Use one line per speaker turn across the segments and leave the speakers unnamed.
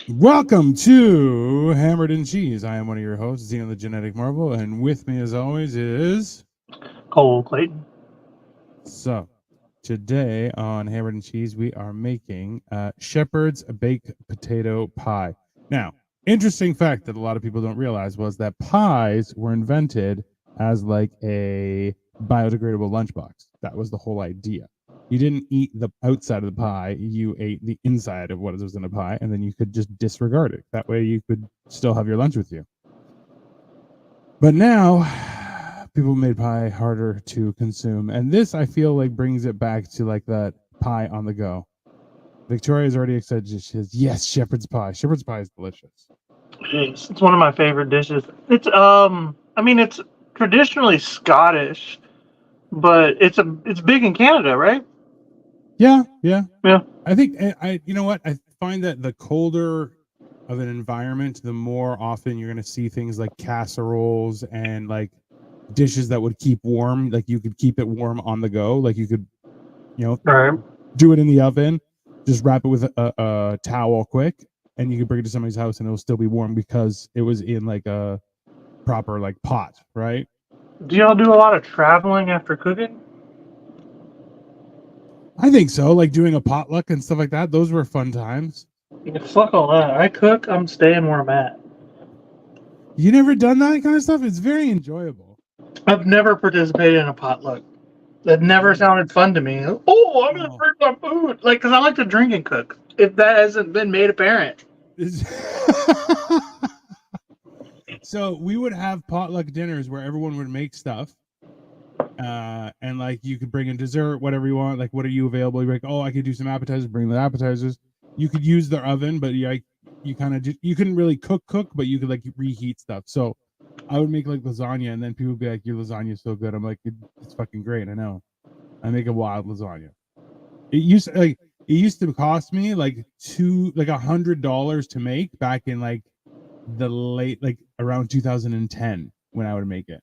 Welcome to Hammered and Cheese. I am one of your hosts, Xena the Genetic Marvel, and with me, as always, is
Cole Clayton.
so. Today on Hammered and Cheese, we are making Shepherd's baked potato pie. Now, interesting fact that a lot of people don't realize was that pies were invented as like a biodegradable lunchbox. That was the whole idea. You didn't eat the outside of the pie, you ate the inside of what was in the pie, and then you could just disregard it. That way you could still have your lunch with you. But now people made pie harder to consume, and this I feel like brings it back to like that pie on the go. Victoria's already excited. She says, "Yes, shepherd's pie. Shepherd's pie is delicious."
It's one of my favorite dishes. It's traditionally Scottish, but it's big in Canada, right?
Yeah.
Yeah.
I think you know what? I find that the colder of an environment, the more often you're going to see things like casseroles and like dishes that would keep warm. Like you could keep it warm on the go. Like you could,
All right.
do it in the oven, just wrap it with a towel quick, and you can bring it to somebody's house and it'll still be warm because it was in like a proper like pot, right?
Do y'all do a lot of traveling after cooking?
I think so. Like doing a potluck and stuff like that. Those were fun times.
Yeah, fuck all that. I cook. I'm staying where I'm at.
You never done that kind of stuff? It's very enjoyable.
I've never participated in a potluck. That never sounded fun to me. Oh, I'm gonna bring my food, like, because I like to drink and cook. If that hasn't been made apparent.
So we would have potluck dinners where everyone would make stuff, and like you could bring in dessert, whatever you want. Like, what are you available? You're like, oh, I could do some appetizers. Bring the appetizers. You could use their oven, but you kind of you couldn't really cook, but you could like reheat stuff. So I would make like lasagna, and then people would be like, "Your lasagna is so good." I'm like, "It's fucking great." I know. I make a wild lasagna. It used to cost me like $100 to make back in like the late like around 2010 when I would make it.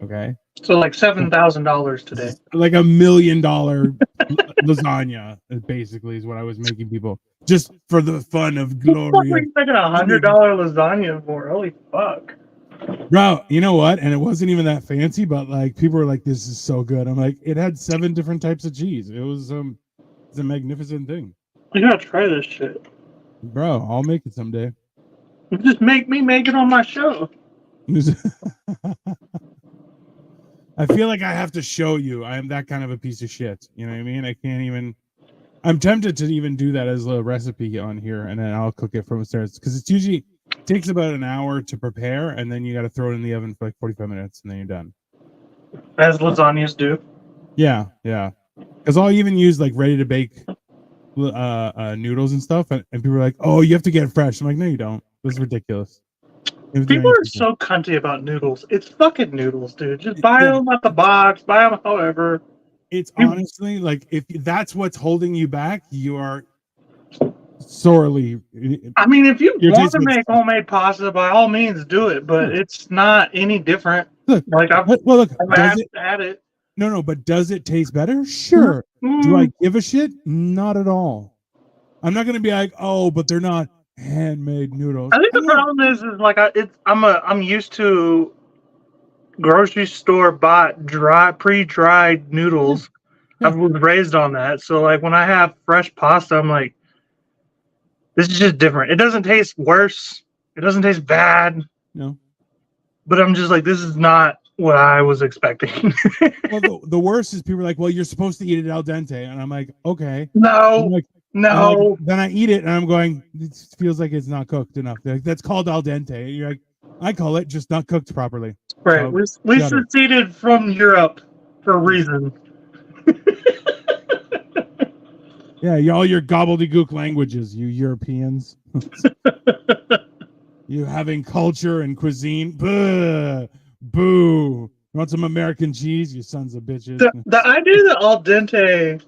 Okay.
So like $7,000 today.
Like $1 million lasagna basically is what I was making people just for the fun of glory.
What are you making $100 lasagna for? Holy fuck.
Bro, you know what? And it wasn't even that fancy, but like people were like, "This is so good." I'm like, it had 7 different types of cheese. It's a magnificent thing.
I gotta try this shit.
Bro, I'll make it someday.
Just make me make it on my show.
I feel like I have to show you. I am that kind of a piece of shit. You know what I mean? I can't even. I'm tempted to even do that as a recipe on here, and then I'll cook it from upstairs because it's usually takes about an hour to prepare, and then you got to throw it in the oven for like 45 minutes, and then you're done.
As lasagnas do.
Yeah. Because I'll even use like ready to bake noodles and stuff, and people are like, "Oh, you have to get it fresh." I'm like, "No, you don't. This is ridiculous."
People are so cunty about noodles. It's fucking noodles, dude. Just buy them at the box. Buy them however.
It's honestly like if that's what's holding you back, you are sorely.
I mean, if you want to make homemade pasta, by all means do it, but it's not any different.
Look,
like I've
had it. No, but does it taste better? Sure. Do I give a shit? Not at all. I'm not gonna be like, oh, but they're not handmade noodles.
I think the problem is like I'm used to grocery store bought pre-dried noodles. I was raised on that, so like when I have fresh pasta, I'm like, this is just different. It doesn't taste worse. It doesn't taste bad.
No.
But I'm just like, this is not what I was expecting.
Well, the worst is people are like, well, you're supposed to eat it al dente, and I'm like, okay.
No.
Like, then I eat it, and I'm going, it feels like it's not cooked enough. Like, that's called al dente. And you're like, I call it just not cooked properly.
Right. So, we seceded from Europe for a reason.
Yeah, all your gobbledygook languages, you Europeans. You having culture and cuisine. Boo. You want some American cheese, you sons of bitches?
The idea that al dente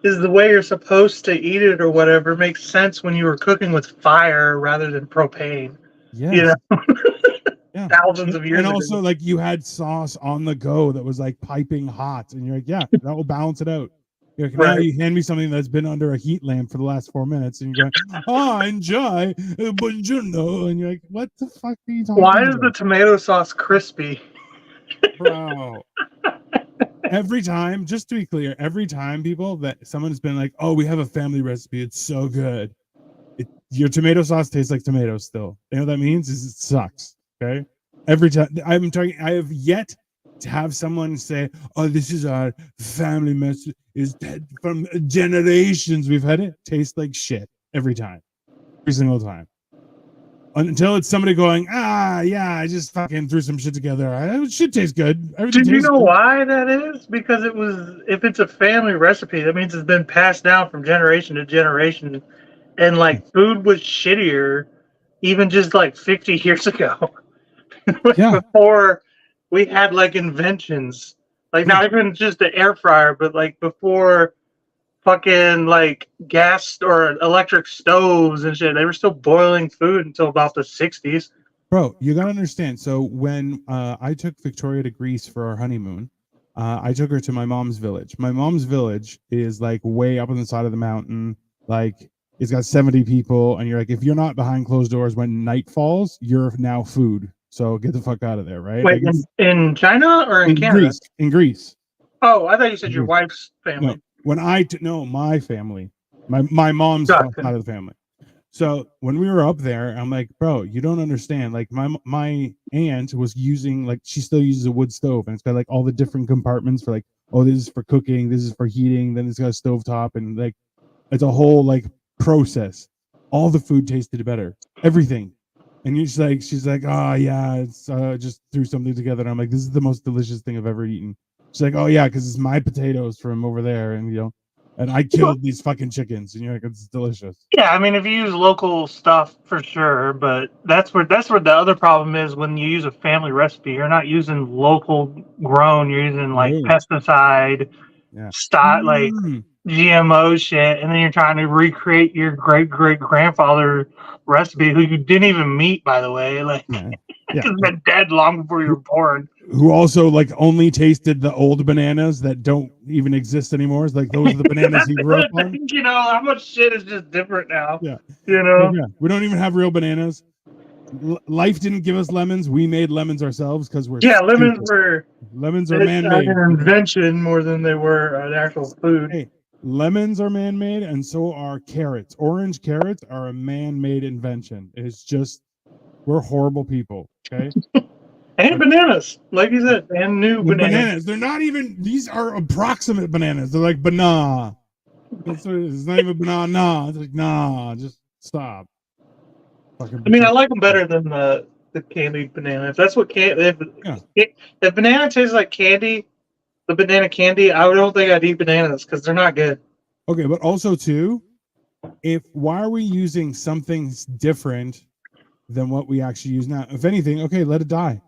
is the way you're supposed to eat it or whatever makes sense when you were cooking with fire rather than propane.
Yes.
You know? Thousands of years
ago. And also, like, you had sauce on the go that was like piping hot, and you're like, yeah, that will balance it out. You're like, now
Right.
you hand me something that's been under a heat lamp for the last 4 minutes, and you're going, "Oh, enjoy, buongiorno," and you're like, "What the fuck are you
Why
talking
is the
about,
tomato sauce crispy?
bro?" Every time, just to be clear, every time people that someone's been like, "Oh, we have a family recipe, it's so good," your tomato sauce tastes like tomatoes still. You know what that means? Is it sucks. Okay. Every time I'm talking, I have yet to have someone say, "Oh, this is our family mess is from generations. We've had it taste like shit every time, every single time." Until it's somebody going, "Ah, yeah, I just fucking threw some shit together. It should taste good.
Do
Everything
you
tastes
know
good."
why that is? Because it was, if it's a family recipe, that means it's been passed down from generation to generation. And like food was shittier even just like 50 years ago. Like
Yeah,
before we had like inventions. Like
yeah.
not even just the air fryer, but like before fucking like gas or electric stoves and shit. They were still boiling food until about the 60s.
Bro, you gotta understand. So when I took Victoria to Greece for our honeymoon, I took her to my mom's village. My mom's village is like way up on the side of the mountain. Like it's got 70 people, and you're like, if you're not behind closed doors when night falls, you're now food. So get the fuck out of there, right?
Wait,
Like it's
in China or in
in
Canada?
Greece. In Greece.
Oh, I thought you said
In
your
Greece.
wife's
No,
family.
no, my family, my mom's side
Gotcha.
of the family. So when we were up there, I'm like, bro, you don't understand. Like my aunt was using, like, she still uses a wood stove, and it's got like all the different compartments for like, oh, this is for cooking, this is for heating, then it's got a stove top, and like it's a whole like process. All the food tasted better, everything. And she's like, oh yeah, it's just threw something together. And I'm like, this is the most delicious thing I've ever eaten. She's like, oh yeah, because it's my potatoes from over there, and and I killed these fucking chickens, and you're like, it's delicious.
Yeah, I mean, if you use local stuff for sure, but that's where the other problem is when you use a family recipe. You're not using local grown. You're using like
No,
pesticide,
yeah.
like GMO shit, and then you're trying to recreate your great great grandfather recipe, who you didn't even meet, by the way, like
Yeah, yeah.
because been dead long before you were born.
Who also like only tasted the old bananas that don't even exist anymore. It's like those are the bananas
That's
he
the
grew up
other
on.
thing, how much shit is just different now.
Yeah,
You
like,
know?
yeah. We don't even have real bananas. Life didn't give us lemons. We made lemons ourselves because we're
Yeah, lemons
stupid.
were
Lemons are
an
man-made.
invention more than they were an actual food.
Hey, lemons are man-made, and so are carrots. Orange carrots are a man-made invention. It's just we're horrible people. Okay.
And
Like,
bananas, like you said, and new
the
bananas.
bananas, they're not even, these are approximate bananas. They're like banana. It's not even banana. It's like, nah, just stop. Fucking
I mean, I
pretend.
like them better than the candied banana. If that's what
Yeah.
if banana tastes like candy, the banana candy, I don't think I'd eat bananas because they're not good.
Okay, but also too, if why are we using something different than what we actually use now? If anything, okay, let it die.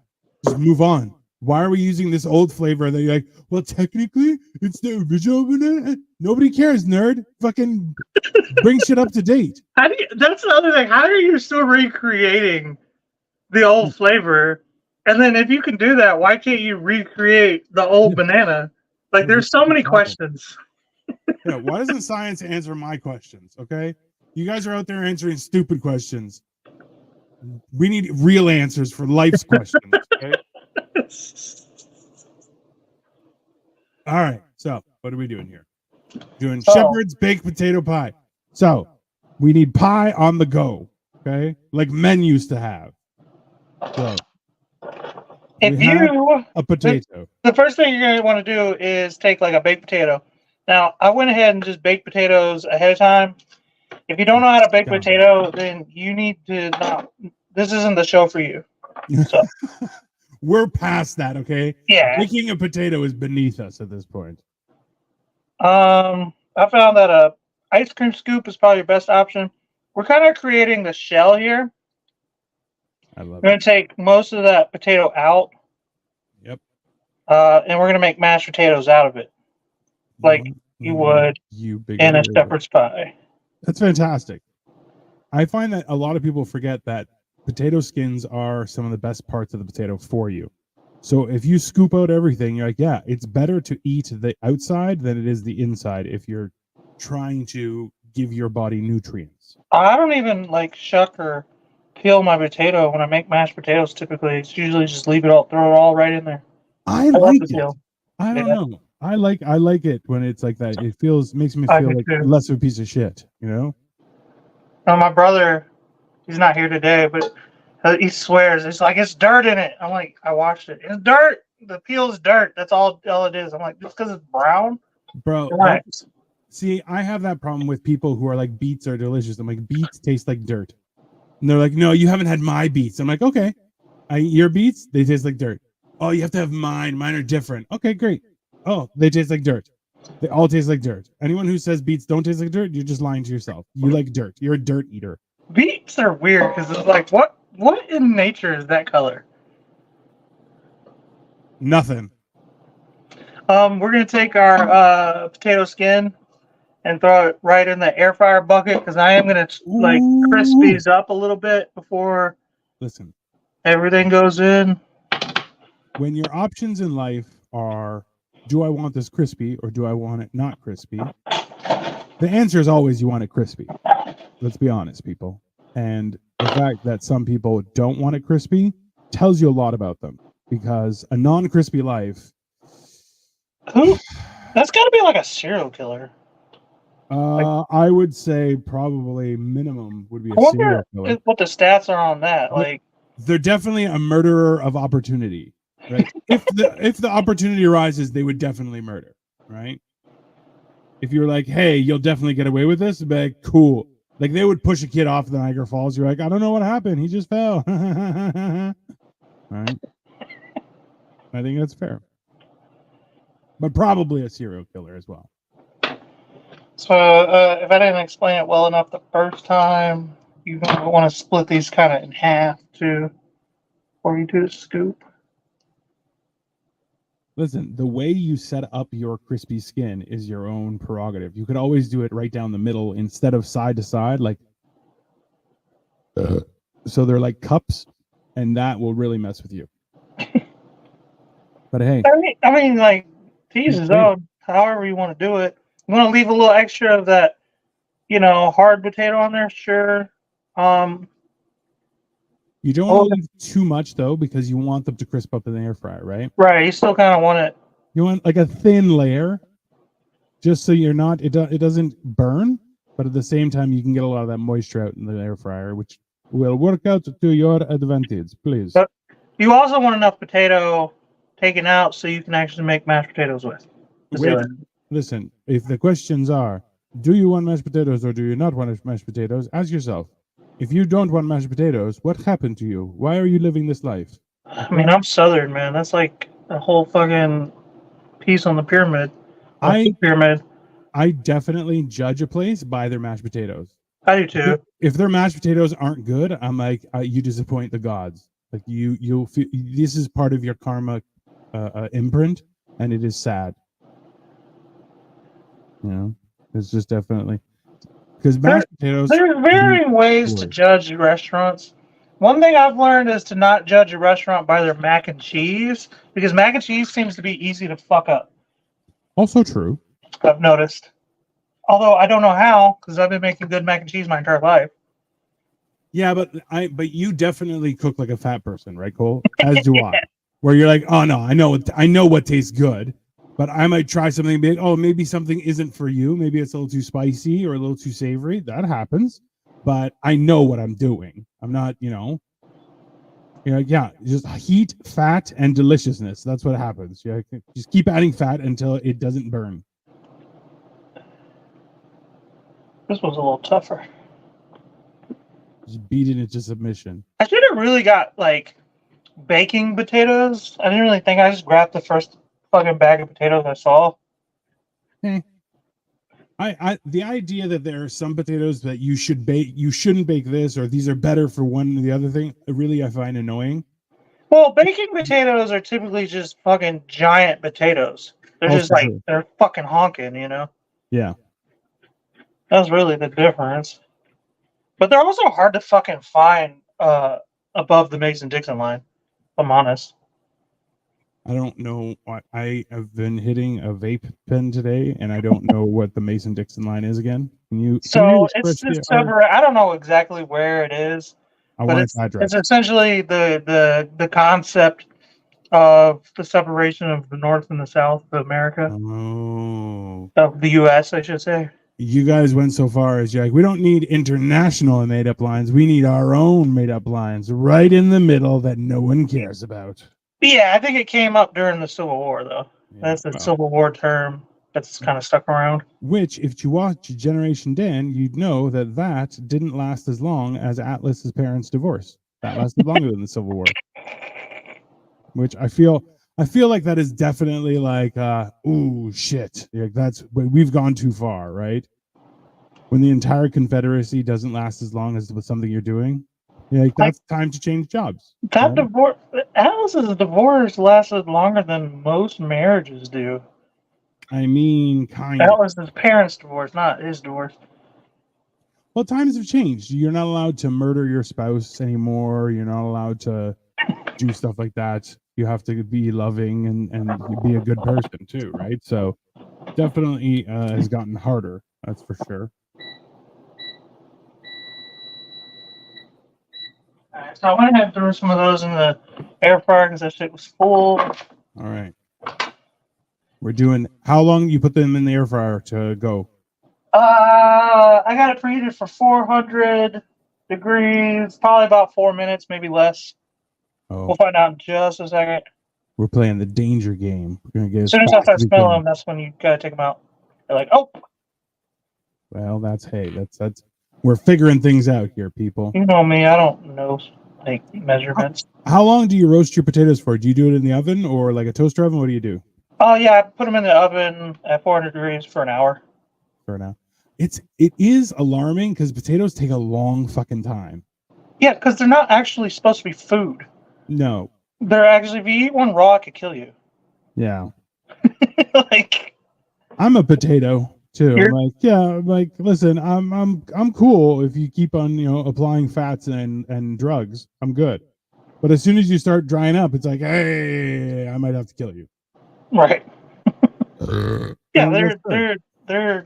Just move on. Why are we using this old flavor that you're like, well, technically it's the original banana? Nobody cares, nerd. Fucking bring shit up to date.
How do you, that's the other thing. How are you still recreating the
Yeah,
old flavor? And then if you can do that, why can't you recreate the old
yeah,
banana? Like,
what's
there's so
the
many
problem?
questions.
Yeah, why doesn't science answer my questions? Okay, you guys are out there answering stupid questions. We need real answers for life's questions. Okay. All right. So what are we doing here? Doing
So,
shepherd's baked potato pie. So we need pie on the go. Okay, like men used to have. So we
if
have
you
a
the,
potato.
the first thing you're going to want to do is take like a baked potato. Now, I went ahead and just baked potatoes ahead of time. If you don't know how to bake
Scoundrel.
potato, then you need to not. This isn't the show for you. So,
We're past that. Okay,
yeah.
making a potato is beneath us at this point.
I found that a ice cream scoop is probably your best option. We're kind of creating the shell here.
I love
We're
it.
going to take most of that potato out,
Yep.
and we're going to make mashed potatoes out of it, like you would
You
in a
bigoted.
shepherd's pie.
That's fantastic. I find that a lot of people forget that potato skins are some of the best parts of the potato for you. So if you scoop out everything, you're like, yeah, it's better to eat the outside than it is the inside if you're trying to give your body nutrients.
I don't even like shuck or peel my potato when I make mashed potatoes. Typically, it's usually just leave it all, throw it all right in there.
I
I love
like
the
it.
peel.
I don't
Yeah,
know. I like it when it's like that. It makes me
I
feel
do
like
too.
less of a piece of shit, you know?
My brother, he's not here today, but he swears it's like it's dirt in it. I'm like, I watched it. It's dirt. The peel is dirt. That's all it is. I'm like, just because it's brown.
Bro,
Relax.
see, I have that problem with people who are like beets are delicious. I'm like, beets taste like dirt. And they're like, no, you haven't had my beets. I'm like, okay. Your beets, they taste like dirt. Oh, you have to have mine. Mine are different. Okay, great. Oh, they taste like dirt. They all taste like dirt. Anyone who says beets don't taste like dirt, you're just lying to yourself. You like dirt. You're a dirt eater.
Beets are weird because it's like, what in nature is that color?
Nothing.
We're gonna take our potato skin and throw it right in the air fryer bucket because I am gonna like crisp
Ooh.
these up a little bit before
Listen,
everything goes in.
when your options in life are, do I want this crispy or do I want it not crispy? The answer is always you want it crispy. Let's be honest, people. And the fact that some people don't want it crispy tells you a lot about them, because a non-crispy life,
Who? That's got to be like a serial killer.
I would say probably minimum would be
I
a serial
wonder
killer.
what the stats are on that. Like,
They're definitely a murderer of opportunity, right? If the opportunity arises, they would definitely murder, right? If you're like, hey, you'll definitely get away with this, be like, cool. Like they would push a kid off the Niagara Falls. You're like, I don't know what happened. He just fell. Right? I think that's fair. But probably a serial killer as well.
so if I didn't explain it well enough the first time, you want to split these kind of in half too, before you do the scoop.
Listen, the way you set up your crispy skin is your own prerogative. You could always do it right down the middle instead of side to side, like so they're like cups, and that will really mess with you. But hey,
I mean, like, tease his own. However you want to do it. You want to leave a little extra of that, hard potato on there, sure.
You don't want to leave too much though, because you want them to crisp up in the air fryer, right?
Right. You still kind of want it.
You want like a thin layer, just so you're not it doesn't burn, but at the same time you can get a lot of that moisture out in the air fryer, which will work out to your advantage. Please.
But you also want enough potato taken out so you can actually make mashed potatoes with.
Wait, listen. If the questions are, do you want mashed potatoes or do you not want mashed potatoes? Ask yourself. If you don't want mashed potatoes, what happened to you? Why are you living this life?
I mean, I'm Southern, man. That's like a whole fucking piece on the pyramid. Pyramid.
I definitely judge a place by their mashed potatoes.
I do too.
If their mashed potatoes aren't good, I'm like, you disappoint the gods. Like you'll feel this is part of your karma imprint, and it is sad. You know, it's just definitely because mashed potatoes.
There's varying ways to judge restaurants. One thing I've learned is to not judge a restaurant by their mac and cheese, because mac and cheese seems to be easy to fuck up.
Also true.
I've noticed. Although I don't know how, because I've been making good mac and cheese my entire life.
Yeah, but you definitely cook like a fat person, right, Cole? As do I. Where you're like, oh no, I know what tastes good, but I might try something big. Oh, maybe something isn't for you. Maybe it's a little too spicy or a little too savory. That happens. But I know what I'm doing. I'm not, you're like, yeah, just heat, fat, and deliciousness. That's what happens. Yeah, just keep adding fat until it doesn't burn.
This was a little tougher.
Just beat it into submission.
I should have really got like baking potatoes. I didn't really think. I just grabbed the first fucking bag of potatoes I saw.
Hey. The idea that there are some potatoes that you shouldn't bake this, or these are better for one or the other thing, really I find annoying.
Well, baking potatoes are typically just fucking giant potatoes. They're just like, they're fucking honking,
Yeah.
That's really the difference. But they're also hard to fucking find above the Mason-Dixon line, if I'm honest.
I don't know what I have been hitting a vape pen today, and I don't know what the Mason-Dixon line is again. Can you
So
express
it's
our?
separate. I don't know exactly where it is,
I
but
want its
it's
address.
essentially the concept of the separation of the North and the South of America,
Oh,
of the U.S., I should say.
you guys went so far as you're like, we don't need international made-up lines. We need our own made-up lines right in the middle that no one cares about.
Yeah, I think it came up during the Civil War, though.
Yeah.
That's the
Well,
Civil War term that's kind of stuck around.
which, if you watch Generation Dan, you'd know that that didn't last as long as Atlas's parents' divorce. That lasted longer than the Civil War. Which I feel like that is definitely like, ooh, shit. Like that's we've gone too far, right? When the entire Confederacy doesn't last as long as with something you're doing, like
Like
that's time to change jobs.
that
Right?
divorce, Alice's divorce lasted longer than most marriages do.
I mean, kind
That
of.
was his parents' divorce, not his divorce.
Well, times have changed. You're not allowed to murder your spouse anymore. You're not allowed to do stuff like that. You have to be loving and be a good person too, right? So definitely has gotten harder. That's for sure.
Alright, so I went ahead and threw some of those in the air fryer because that shit was full.
All right. We're doing how long you put them in the air fryer to go?
I got it preheated for 400 degrees, probably about 4 minutes, maybe less. We'll
Oh,
find out in just a second.
we're playing the danger game. We're gonna get
As
as
soon as I
fast
start
as we
smelling
can.
them, that's when you gotta take them out. They're like, oh,
Well, that's we're figuring things out here, people.
you know me, I don't know like
How,
measurements.
how long do you roast your potatoes for? Do you do it in the oven or like a toaster oven? What do you do
Oh yeah, I put them in the oven at 400 degrees for an hour.
for now? It is alarming because potatoes take a long fucking time.
Yeah, because they're not actually supposed to be food.
No,
They're actually, if you eat one raw, it could kill you.
yeah,
Like,
I'm a potato too. I'm
you're
like, yeah, I'm like, listen, I'm cool if you keep on, applying fats and drugs. I'm good. But as soon as you start drying up, it's like, hey, I might have to kill you.
right. Yeah,
And that's good.
they're.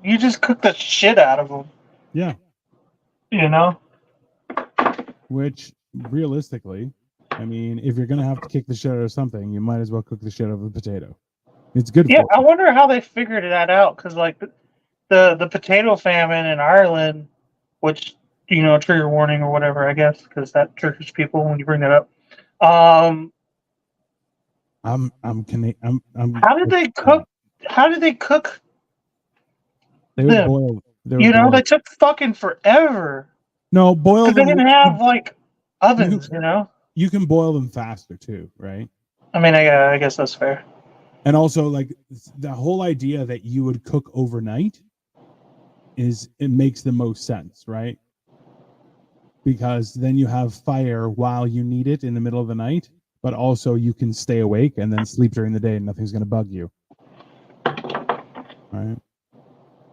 You just cook the shit out of them.
Yeah.
You know.
Which realistically, I mean, if you're gonna have to kick the shit out of something, you might as well cook the shit out of a potato. It's good
Yeah,
for
I
you.
wonder how they figured that out because like the potato famine in Ireland, which trigger warning or whatever, I guess, because that triggers people when you bring that up. Um,
I'm
how did they cook? How did they cook
They would
them?
boil. They would
They
boil.
took fucking forever
No, boil
because they
them.
didn't have like
You
ovens.
you can boil them faster too, right?
I mean, I guess that's fair.
And also, like the whole idea that you would cook overnight it makes the most sense, right? Because then you have fire while you need it in the middle of the night, but also you can stay awake and then sleep during the day and nothing's going to bug you, right?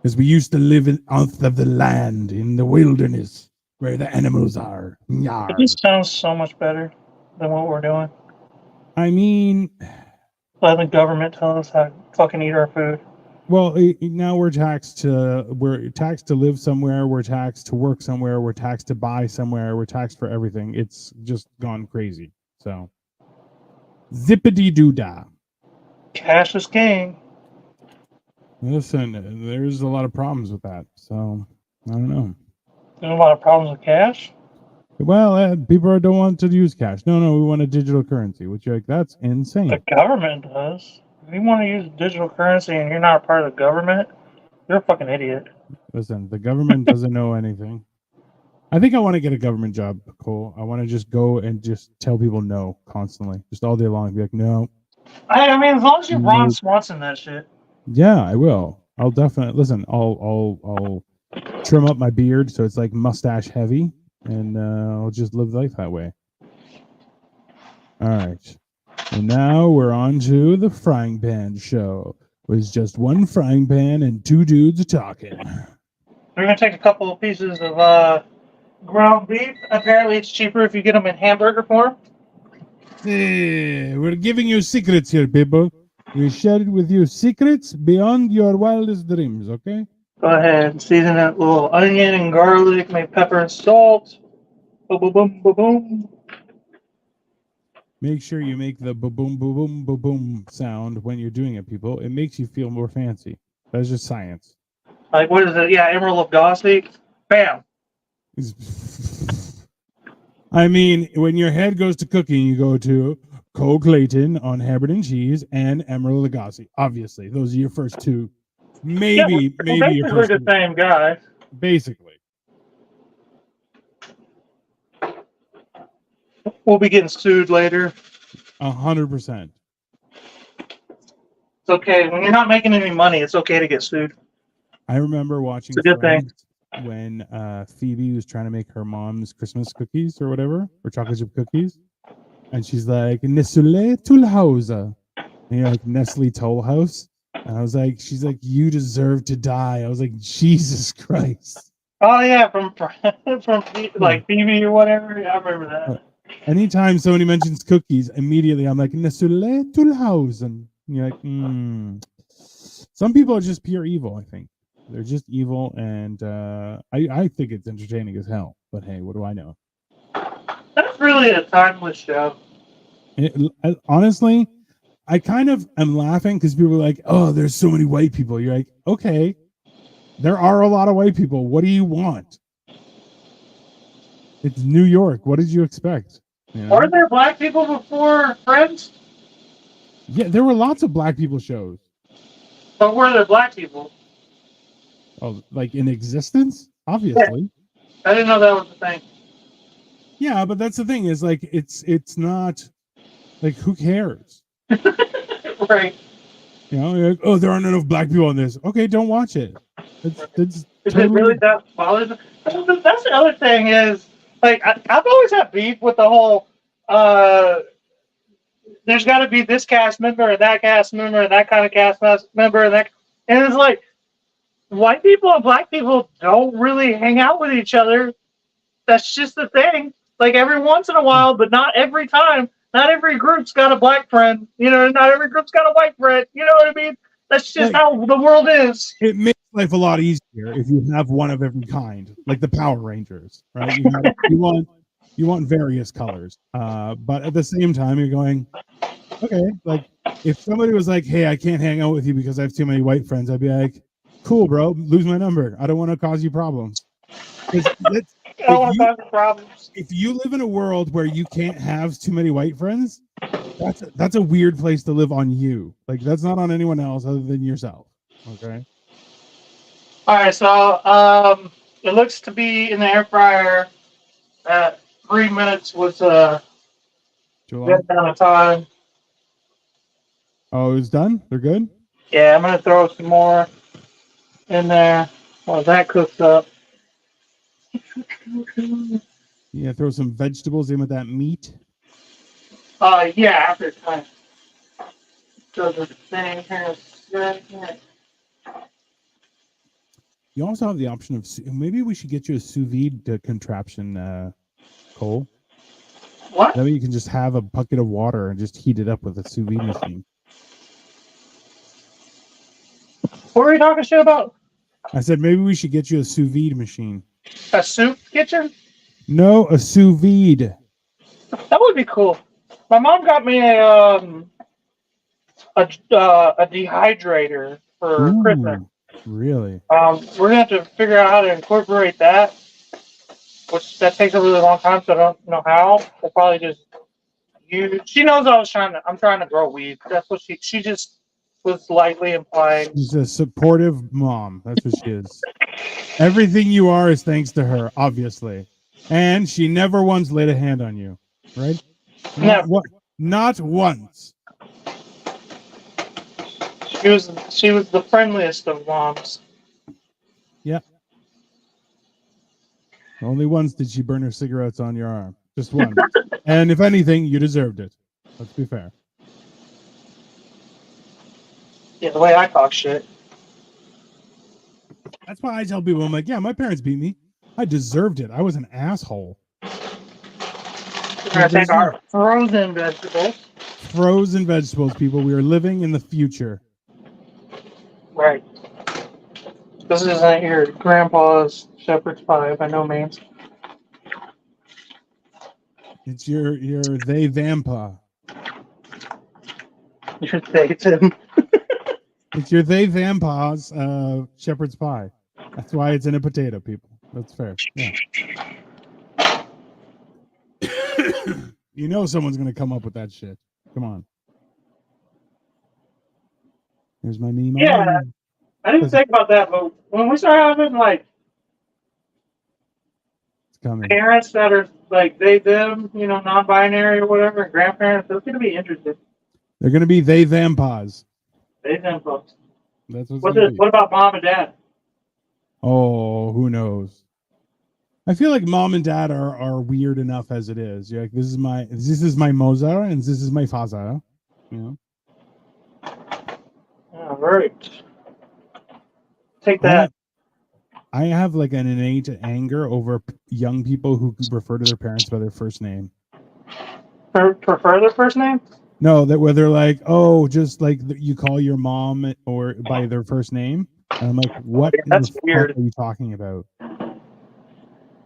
Because we used to live out of the land in the wilderness where the animals are.
It
Yar.
just sounds so much better than what we're doing.
I mean,
Let the government tell us how to fucking eat our food.
well, now we're taxed to live somewhere, we're taxed to work somewhere, we're taxed to buy somewhere, we're taxed for everything. It's just gone crazy. So zippity doo dah.
Cash is king.
Listen, there's a lot of problems with that. So I don't know.
There's a lot of problems with cash.
Well, people don't want to use cash. No, we want a digital currency, which you're like, that's
The
insane.
government does. If you want to use digital currency and you're not a part of the government, you're a fucking idiot.
Listen, the government doesn't know anything. I think I want to get a government job, Cole. I want to just go and just tell people no constantly, just all day long. Be like, no,
I mean, as long as you Ron
no.
Swanson that shit.
Yeah, I will. I'll definitely listen. I'll trim up my beard so it's like mustache heavy, and I'll just live life that way. All right, and now we're on to the frying pan show. It was just one frying pan and two dudes talking.
We're gonna take a couple of pieces of ground beef. Apparently, it's cheaper if you get them in hamburger form.
We're giving you secrets here, people. We shared with you secrets beyond your wildest dreams, okay?
Go ahead and season it with a little onion and garlic, maybe pepper and salt. Boom, boom, boom, boom, boom.
Make sure you make the boom, boom, boom, boom, boom sound when you're doing it, people. It makes you feel more fancy. That's just science.
Like, what is it? Yeah, Emerald of Gothic. Bam.
I mean, when your head goes to cooking, you go to Cole Clayton on Habit and Cheese and Emerald Lagasse. Obviously, those are your first two. Maybe your
basically
first
the
two.
same guy.
Basically.
We'll be getting sued later.
100%.
It's okay. When you're not making any money, it's okay to get sued.
I remember watching
It's a good thing.
Friends when Phoebe was trying to make her mom's Christmas cookies or whatever, or chocolate chip cookies. And she's like, Nestle Tollhause. And you're like, Nestle Tollhouse? And I was like, she's like, you deserve to die. I was like, Jesus Christ.
Oh yeah, from like Phoebe or whatever. Yeah, I remember that.
Anytime somebody mentions cookies, immediately I'm like, Nestle Tollhause. And you're like, Some people are just pure evil, I think. They're just evil, and I think it's entertaining as hell. But hey, what do I know?
That's really a timeless show.
Honestly, I kind of am laughing because people are like, oh, there's so many white people. You're like, okay, there are a lot of white people. What do you want? It's New York. What did you expect? You know?
Are there black people before Friends?
Yeah, there were lots of black people shows.
But were there black people?
Oh, like in existence? Obviously.
Yeah. I didn't know that was the thing.
Yeah, but that's the thing is like it's not like who cares?
Right.
You know, like, oh, there aren't enough black people on this. Okay, don't watch it. It's
Is
totally...
it really that bothers? That's the other thing is like I've always had beef with the whole there's got to be this cast member and that cast member and that kind of cast member and it's like white people and black people don't really hang out with each other. That's just the thing. Like every once in a while, but not every time. Not every group's got a black friend. You know, not every group's got a white friend. You know what I mean? That's just how the world is.
It makes life a lot easier if you have one of every kind, like the Power Rangers, right? You want various colors, but at the same time, you're going, okay. Like if somebody was like, "Hey, I can't hang out with you because I have too many white friends," I'd be like, "Cool, bro. Lose my number. I don't want to cause you problems." If you live in a world where you can't have too many white friends, that's a weird place to live on you. Like that's not on anyone else other than yourself. Okay.
All right, so it looks to be in the air fryer at 3 minutes was good amount of time.
Oh, it's done? They're good?
Yeah, I'm gonna throw some more in there while that cooks up.
Yeah, throw some vegetables in with that meat.
Yeah, after time. So the thing here.
You also have the option of maybe we should get you a sous vide contraption, Cole.
What?
That way you can just have a bucket of water and just heat it up with a sous vide machine.
What were you talking shit about?
I said maybe we should get you a sous vide machine.
A soup kitchen?
No, a sous vide.
That would be cool. My mom got me a dehydrator for Christmas.
Really?
We're gonna have to figure out how to incorporate that, which that takes a really long time, so I don't know how. We'll probably just use. She knows I'm trying to grow weed. That's what she just was lightly implying.
She's a supportive mom. That's what she is. Everything you are is thanks to her, obviously. And she never once laid a hand on you, right? Not once.
She was the friendliest of moms.
Yeah. Only once did she burn her cigarettes on your arm. Just once. And if anything, you deserved it. Let's be fair.
Yeah, the way I talk shit.
That's why I tell people, I'm like, yeah, my parents beat me. I deserved it. I was an asshole.
We're gonna take our frozen vegetables.
Frozen vegetables, people. We are living in the future.
Right. This isn't your grandpa's shepherd's pie by no means.
It's your they vampa.
You should say it's him.
It's your they vampa's shepherd's pie. That's why it's in a potato, people. That's fair. Yeah. You know someone's gonna come up with that shit. Come on. Here's my meme.
Yeah, I didn't think about that, but when we start having like
It's coming.
parents that are like they them, non-binary or whatever, and grandparents, that's gonna be interesting.
They're gonna be they vampas.
They them folks.
That's what's gonna be.
What about mom and dad?
Oh, who knows? I feel like mom and dad are weird enough as it is. You're like, this is my Mozart and this is my father. You know.
All right. Take that.
I have like an innate anger over young people who refer to their parents by their first name.
Prefer their first name?
No, that where they're like, oh, just like you call your mom or by their first name. And I'm like, what
That's weird.
are you talking about?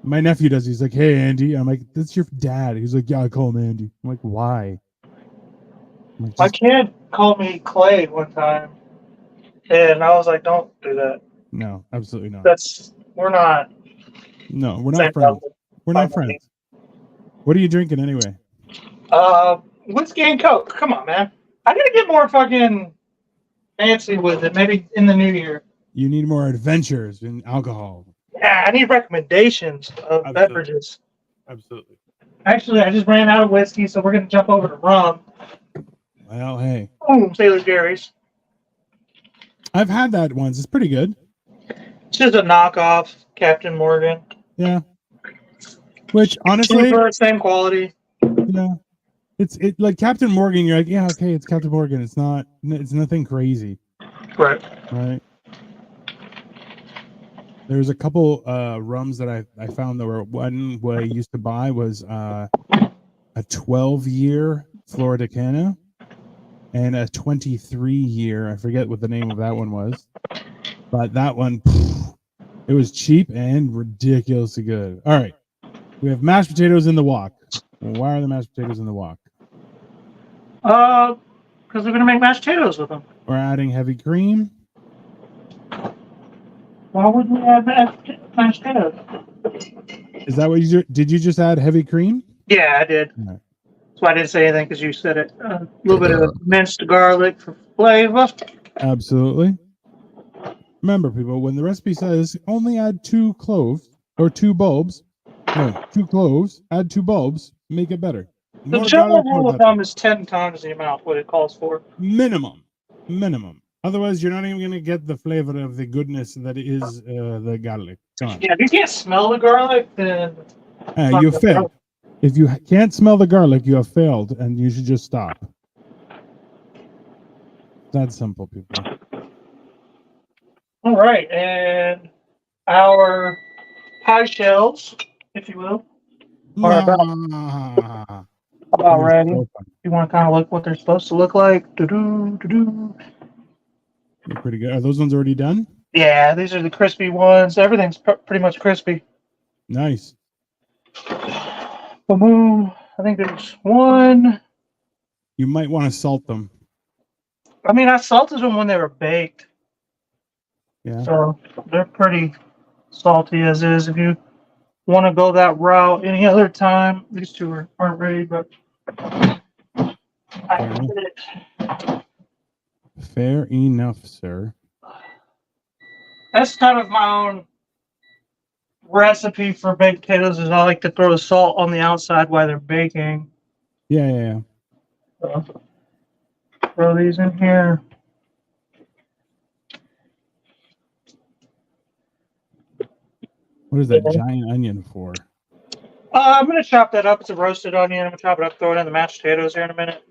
My nephew does. He's like, hey, Andy. I'm like, that's your dad. He's like, yeah, I call him Andy. I'm like, why? I'm like,
My kid called me Clay one time, and I was like, don't do that.
No, absolutely not.
We're not.
No, we're not friends. We're not friends. What are you drinking anyway?
Whiskey and Coke. Come on, man. I gotta get more fucking fancy with it. Maybe in the new year.
You need more adventures in alcohol.
Yeah, I need recommendations of beverages.
Absolutely.
Actually, I just ran out of whiskey, so we're gonna jump over to rum.
Well, hey.
Boom, Sailor Jerry's.
I've had that once. It's pretty good.
It's just a knockoff Captain Morgan.
Yeah. Which honestly,
same quality.
Yeah. It's like Captain Morgan. You're like, yeah, okay, it's Captain Morgan. It's nothing crazy.
Right.
There's a couple rums that I found that were one what I used to buy was a 12-year Florida Cana and a 23-year. I forget what the name of that one was, but that one, it was cheap and ridiculously good. All right, we have mashed potatoes in the wok. Why are the mashed potatoes in the wok?
Because we're gonna make mashed potatoes with them.
We're adding heavy cream.
Why would we add mashed potatoes?
Is that what did you just add heavy cream?
Yeah, I did.
Right.
That's why I didn't say anything because you said it. A little bit of minced garlic for flavor.
Absolutely. Remember, people, when the recipe says only add 2 cloves or 2 bulbs, no, 2 cloves, add 2 bulbs, make it better.
The general rule of thumb is 10 times the amount what it calls for.
Minimum. Otherwise, you're not even going to get the flavor of the goodness that is the garlic.
Yeah, if you can't smell the garlic, then
you failed. If you can't smell the garlic, you have failed, and you should just stop. That's simple, people.
All right, and our pie shells, if you will, are about ready. You want to kind of look what they're supposed to look like.
They're pretty good. Are those ones already done?
Yeah, these are the crispy ones. Everything's pretty much crispy.
Nice.
Boom. I think there's one.
You might want to salt them.
I mean, I salted them when they were baked.
Yeah.
So they're pretty salty as is. If you want to go that route any other time, these two aren't ready, but I did it.
Fair enough, sir.
That's kind of my own recipe for baked potatoes. Is I like to throw the salt on the outside while they're baking.
Yeah.
So, throw these in here.
What is that giant onion for?
I'm going to chop that up. It's a roasted onion. I'm going to chop it up, throw it in the mashed potatoes here in a minute.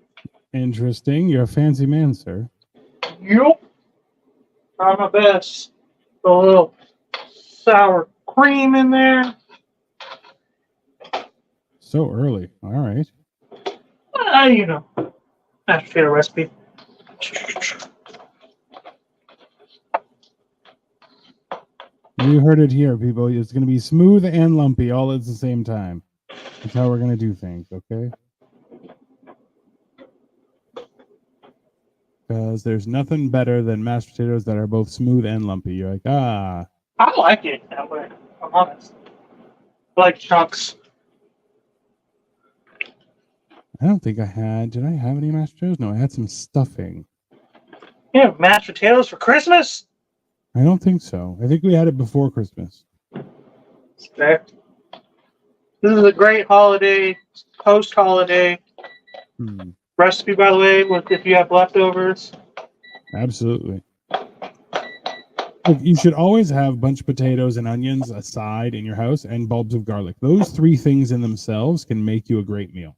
Interesting. You're a fancy man, sir.
Yep. Try my best. Throw a little sour cream in there.
So early. All right.
You know, mashed potato recipe.
You heard it here, people. It's going to be smooth and lumpy all at the same time. That's how we're going to do things, okay? Because there's nothing better than mashed potatoes that are both smooth and lumpy. You're like, ah.
I like it that way. I'm honest. I like chunks.
I don't think I had. Did I have any mashed potatoes? No, I had some stuffing.
Yeah, mashed potatoes for Christmas.
I don't think so. I think we had it before Christmas.
Okay. This is a great holiday, post-holiday recipe, by the way. With if you have leftovers.
Absolutely. Look, you should always have bunch potatoes and onions aside in your house and bulbs of garlic. Those three things in themselves can make you a great meal.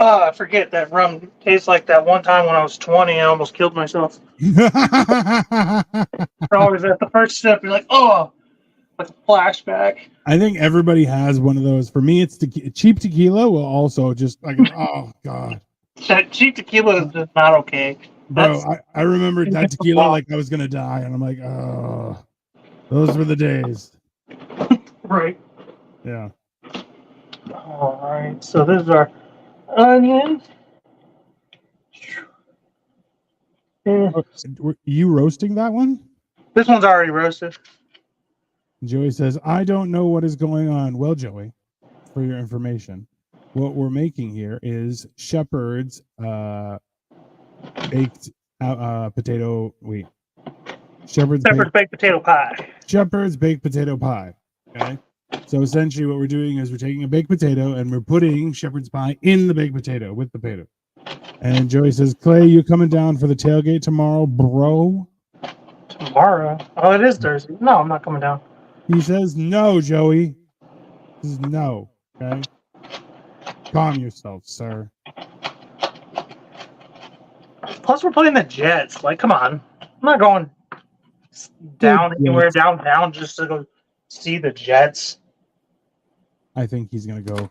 I forget that rum tastes like that one time when I was 20 I almost killed myself. Always at the first step, you're like, oh, like a flashback.
I think everybody has one of those. For me, it's cheap tequila will also just like, oh, God.
That cheap tequila is just not okay.
Bro, I remember that tequila like I was going to die. And I'm like, oh, those were the days.
Right.
Yeah.
All right. So this is our onion.
Were you roasting that one?
This one's already roasted.
Joey says, I don't know what is going on. Well, Joey, for your information, what we're making here is Shepherd's baked potato. Wait. Shepherd's
baked potato pie.
Shepherd's baked potato pie. Okay. So essentially what we're doing is we're taking a baked potato and we're putting shepherd's pie in the baked potato with the potato. And Joey says, Clay, you coming down for the tailgate tomorrow, bro?
Tomorrow? Oh, it is Thursday. No, I'm not coming down.
He says, no, Joey. He says, no. Okay. Calm yourself, sir.
Plus, we're playing the Jets. Like, come on. I'm not going down anywhere downtown just to go see the Jets.
I think he's going to go.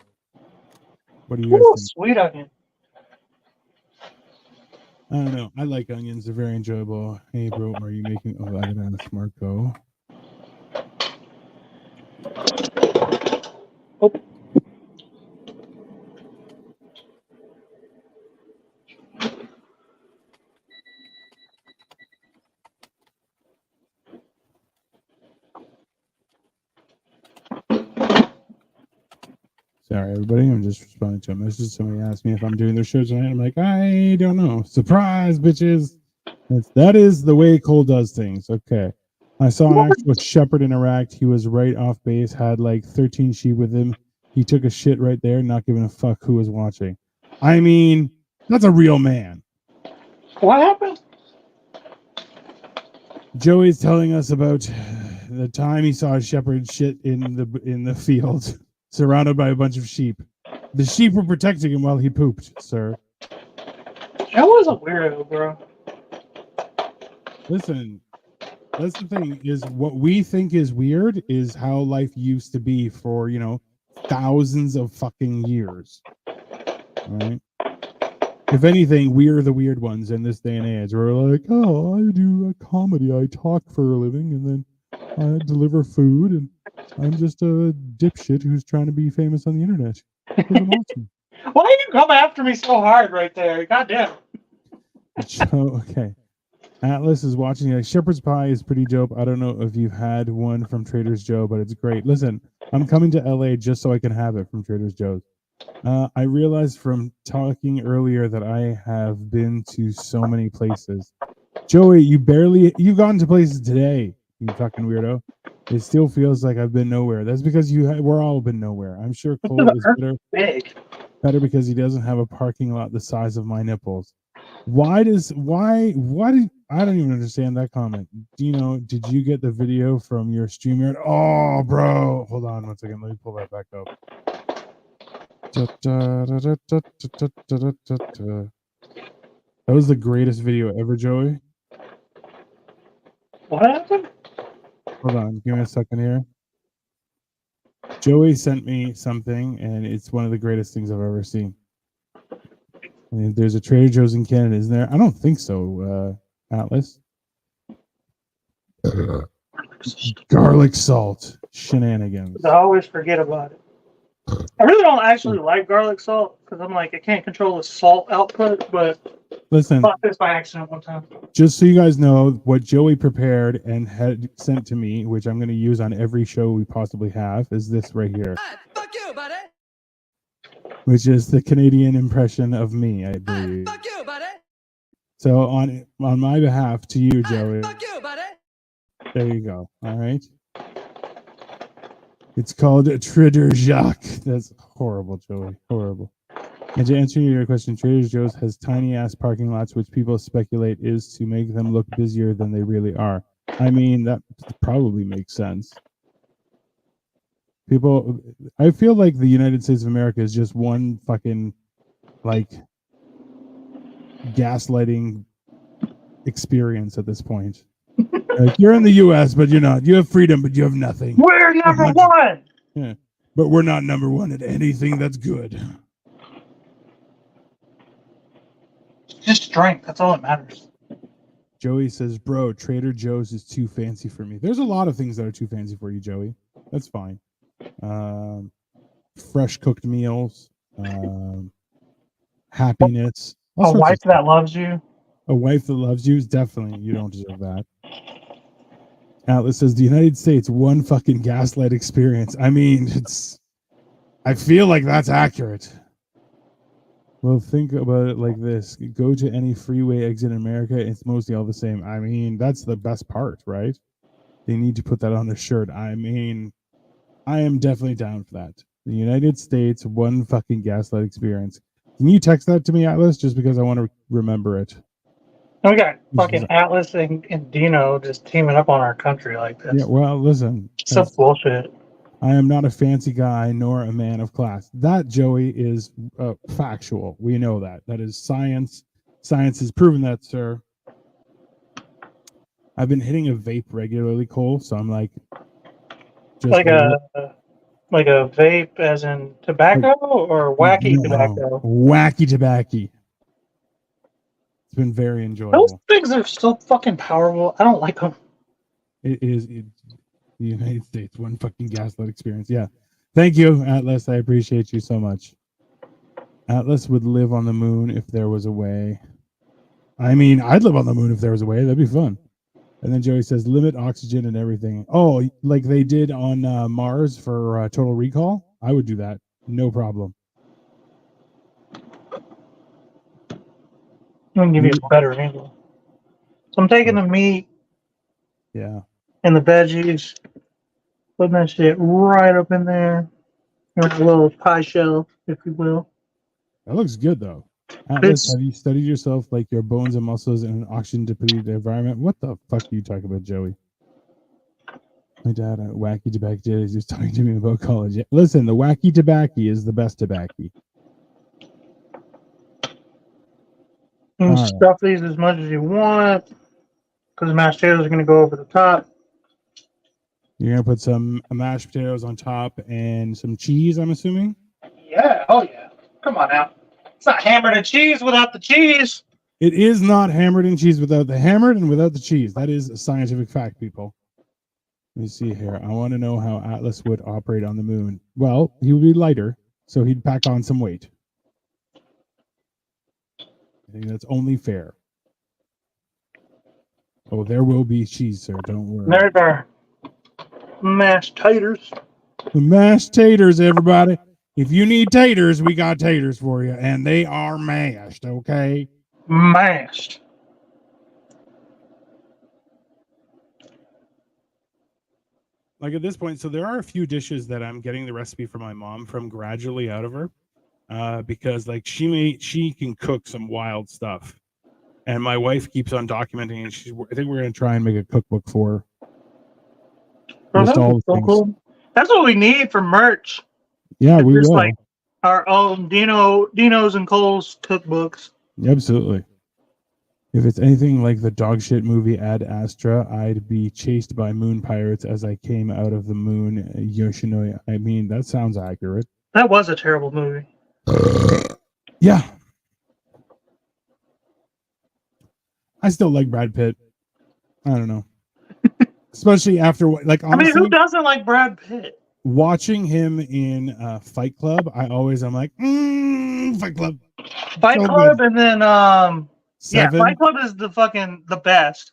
What do you guys think?
Sweet onion.
I don't know. I like onions. They're very enjoyable. Hey, bro, are you making... Oh, I gotta ask Marco.
Oh.
Sorry, everybody. I'm just responding to a message. Somebody asked me if I'm doing their show tonight. I'm like, I don't know. Surprise, bitches. That is the way Cole does things. Okay. I saw an actual shepherd interact. He was right off base, had like 13 sheep with him. He took a shit right there, not giving a fuck who was watching. I mean, that's a real man.
What happened?
Joey's telling us about the time he saw a shepherd shit in the field, surrounded by a bunch of sheep. The sheep were protecting him while he pooped, sir.
Joe was a weirdo, bro.
Listen, that's the thing, is what we think is weird is how life used to be for, thousands of fucking years. All right? If anything, we're the weird ones in this day and age. We're like, oh, I do a comedy. I talk for a living, and then I deliver food, and I'm just a dipshit who's trying to be famous on the internet. I'm awesome.
Why do you come after me so hard right there? Goddamn.
Okay. Atlas is watching. Like, shepherd's pie is pretty dope. I don't know if you've had one from Trader Joe's, but it's great. Listen, I'm coming to LA just so I can have it from Trader Joe's. I realized from talking earlier that I have been to so many places. Joey, you've gone to places today, you fucking weirdo. It still feels like I've been nowhere. That's because we're all been nowhere. I'm sure Cole is better because he doesn't have a parking lot the size of my nipples. I don't even understand that comment. Did you get the video from your StreamYard? Oh, bro. Hold on 1 second. Let me pull that back up. That was the greatest video ever, Joey.
What happened?
Hold on. Give me a second here. Joey sent me something, and it's one of the greatest things I've ever seen. And there's a Trader Joe's in Canada, isn't there? I don't think so, Atlas. Garlic salt shenanigans.
I always forget about it. I really don't actually like garlic salt because I'm like I can't control the salt output, but
Listen,
I bought this by accident one time.
just so you guys know, what Joey prepared and had sent to me, which I'm going to use on every show we possibly have, is this right here.
Hey, fuck you, buddy.
Which is the Canadian impression of me, I believe.
Hey, fuck you, buddy.
So on my behalf to you, Joey.
Hey, fuck you, buddy.
There you go. All right. It's called Trader Jacques. That's horrible, Joey. Horrible. And to answer your question, Trader Joe's has tiny ass parking lots, which people speculate is to make them look busier than they really are. I mean, that probably makes sense. People, I feel like the United States of America is just one fucking like gaslighting experience at this point. Like, you're in the U.S., but you're not. You have freedom, but you have nothing.
We're number one.
Yeah, but we're not number one at anything that's good.
Just strength. That's all that matters.
Joey says, bro, Trader Joe's is too fancy for me. There's a lot of things that are too fancy for you, Joey. That's fine. Fresh cooked meals, happiness.
A wife that loves you.
A wife that loves you is definitely, you don't deserve that. Atlas says, the United States, one fucking gaslight experience. I mean, I feel like that's accurate. Well, think about it like this. Go to any freeway exit in America, it's mostly all the same. I mean, that's the best part, right? They need to put that on a shirt. I mean, I am definitely down for that. The United States, one fucking gaslight experience. Can you text that to me, Atlas, just because I want to remember it?
We got fucking Atlas and Dino just teaming up on our country like this.
Yeah, well, listen.
So bullshit.
I am not a fancy guy nor a man of class. That, Joey, is factual. We know that. That is science. Science has proven that, sir. I've been hitting a vape regularly, Cole, so I'm like...
Just like a vape as in tobacco or wacky tobacco?
Wacky tobacco. It's been very enjoyable.
Those things are so fucking powerful. I don't like them.
It is the United States, one fucking gaslight experience. Yeah. Thank you, Atlas. I appreciate you so much. Atlas would live on the moon if there was a way. I mean, I'd live on the moon if there was a way. That'd be fun. And then Joey says, limit oxygen and everything. Oh, like they did on Mars for Total Recall? I would do that. No problem.
I'm going to give you a better angle. So I'm taking the meat
and
the veggies, putting that shit right up in there. In a little pie shell, if you will.
That looks good, though. Atlas, have you studied yourself like your bones and muscles in an oxygen-depleted environment? What the fuck are you talking about, Joey? My dad, wacky tobacco, is just talking to me about college. Listen, the wacky tobacco is the best tobacco.
You can stuff these as much as you want because mashed potatoes are going to go over the top.
You're going to put some mashed potatoes on top and some cheese, I'm assuming?
Yeah, oh yeah. Come on now. It's not hammered and cheese without the cheese.
It is not hammered and cheese without the hammered and without the cheese. That is a scientific fact, people. Let me see here. I want to know how Atlas would operate on the moon. Well, he would be lighter, so he'd pack on some weight. I think that's only fair. Oh, there will be cheese, sir. Don't worry.
There's our mashed taters.
The mashed taters, everybody. If you need taters, we got taters for you, and they are mashed, okay?
Mashed.
Like at this point, so there are a few dishes that I'm getting the recipe from my mom from gradually out of her, because like she can cook some wild stuff, and my wife keeps on documenting, and I think we're gonna try and make a cookbook for her.
Just all so cool. That's what we need for merch.
Yeah, we will.
Like our own Dino's and Cole's cookbooks.
Absolutely. If it's anything like the dog shit movie Ad Astra, I'd be chased by moon pirates as I came out of the moon Yoshinoya. I mean, that sounds accurate.
That was a terrible movie.
Yeah. I still like Brad Pitt. I don't know. Especially after, like,
I mean,
honestly,
who doesn't like Brad Pitt?
watching him in Fight Club, I'm like, Fight Club.
Fight
So
Club,
good.
and then yeah,
Seven.
Fight Club is the best,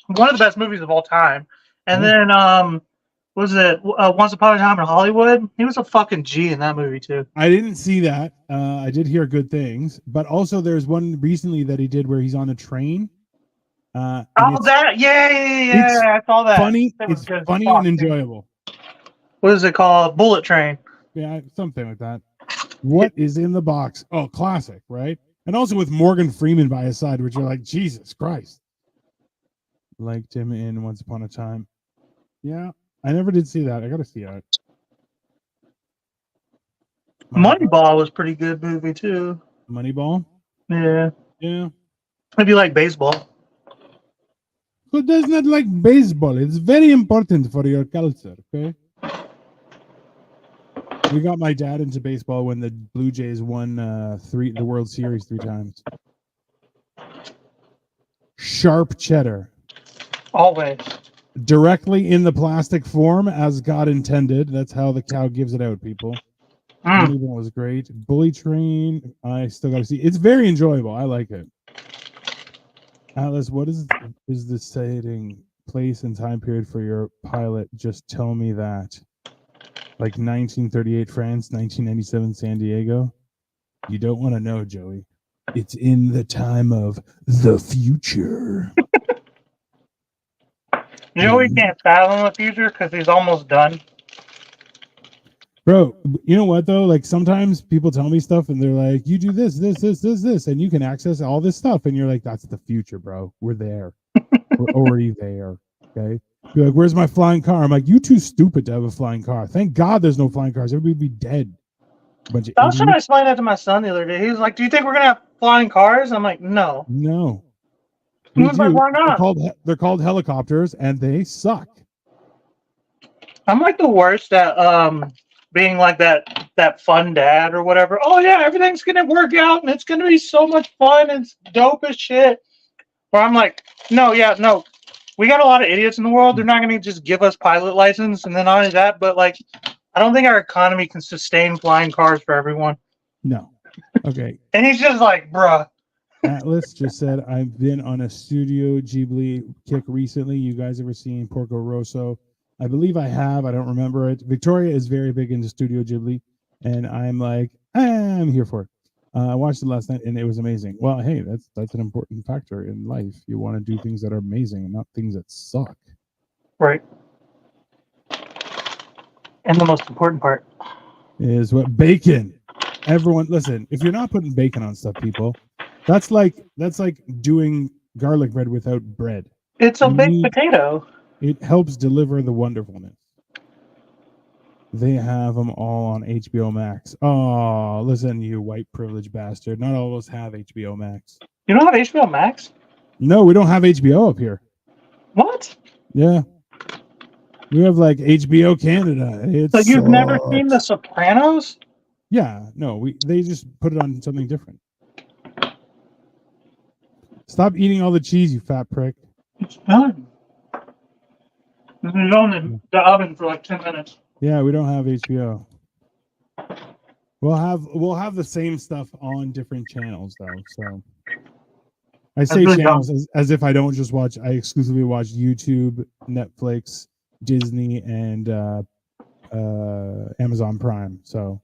one of the best movies of all time. And
Yeah.
then was it Once Upon a Time in Hollywood? He was a fucking G in that movie too.
I didn't see that. I did hear good things, but also there's one recently that he did where he's on a train. And
Oh, that
it's
I saw that.
funny.
That was
It's
good as
funny
fuck,
and
dude.
enjoyable.
What is it called? Bullet Train.
Yeah, something like that. What is in the box? Oh, classic, right? And also with Morgan Freeman by his side, which you're like, Jesus Christ. Liked him in Once Upon a Time. Yeah, I never did see that. I got to see that.
Moneyball was a pretty good movie too.
Moneyball?
Yeah.
Yeah.
If you like baseball.
Who does not like baseball? It's very important for your culture, okay? We got my dad into baseball when the Blue Jays won the World Series 3 times. Sharp cheddar.
Always.
Directly in the plastic form as God intended. That's how the cow gives it out, people. Moneyball was great. Bully Train, I still got to see. It's very enjoyable. I like it. Atlas, what is the setting, place, and time period for your pilot? Just tell me that. Like 1938 France, 1997 San Diego? You don't want to know, Joey. It's in the time of the future.
You know he can't fathom the future because he's almost done.
Bro, you know what though? Like sometimes people tell me stuff and they're like, you do this, and you can access all this stuff. And you're like, that's the future, bro. We're there. We're already there. Okay. You're like, where's my flying car? I'm like, you too stupid to have a flying car. Thank God there's no flying cars. Everybody would be dead. Bunch of
I was trying to
idiots.
explain that to my son the other day. He was like, "Do you think we're gonna have flying cars?" I'm like, "No."
No.
He
We
was like,
do.
"Why not?"
They're called helicopters and they suck.
I'm like the worst at being like that fun dad or whatever. Oh yeah, everything's gonna work out and it's gonna be so much fun and it's dope as shit. Where I'm like, no, we got a lot of idiots in the world. They're not gonna just give us pilot license and then not only that, but like, I don't think our economy can sustain flying cars for everyone.
No. Okay.
And he's just like, bruh.
Atlas just said, I've been on a Studio Ghibli kick recently. You guys ever seen Porco Rosso? I believe I have. I don't remember it. Victoria is very big into Studio Ghibli, and I'm like, I'm here for it. I watched it last night, and it was amazing. Well, hey, that's an important factor in life. You want to do things that are amazing and not things that suck.
Right. And the most important part
is what bacon. Everyone, listen. If you're not putting bacon on stuff, people, that's like doing garlic bread without bread.
It's a baked potato.
It helps deliver the wonderfulness. They have them all on HBO Max. Oh, listen, you white privileged bastard. Not all of us have HBO Max.
You don't have HBO Max?
No, we don't have HBO up here.
What?
Yeah. We have like HBO Canada.
So you've never seen The Sopranos?
Yeah, no, they just put it on something different. Stop eating all the cheese, you fat prick.
It's done. It's been on in the oven for like 10 minutes.
Yeah, we don't have HBO. We'll have the same stuff on different channels though. So I say
really
channels as if I don't just watch. I exclusively watch YouTube, Netflix, Disney, and Amazon Prime. So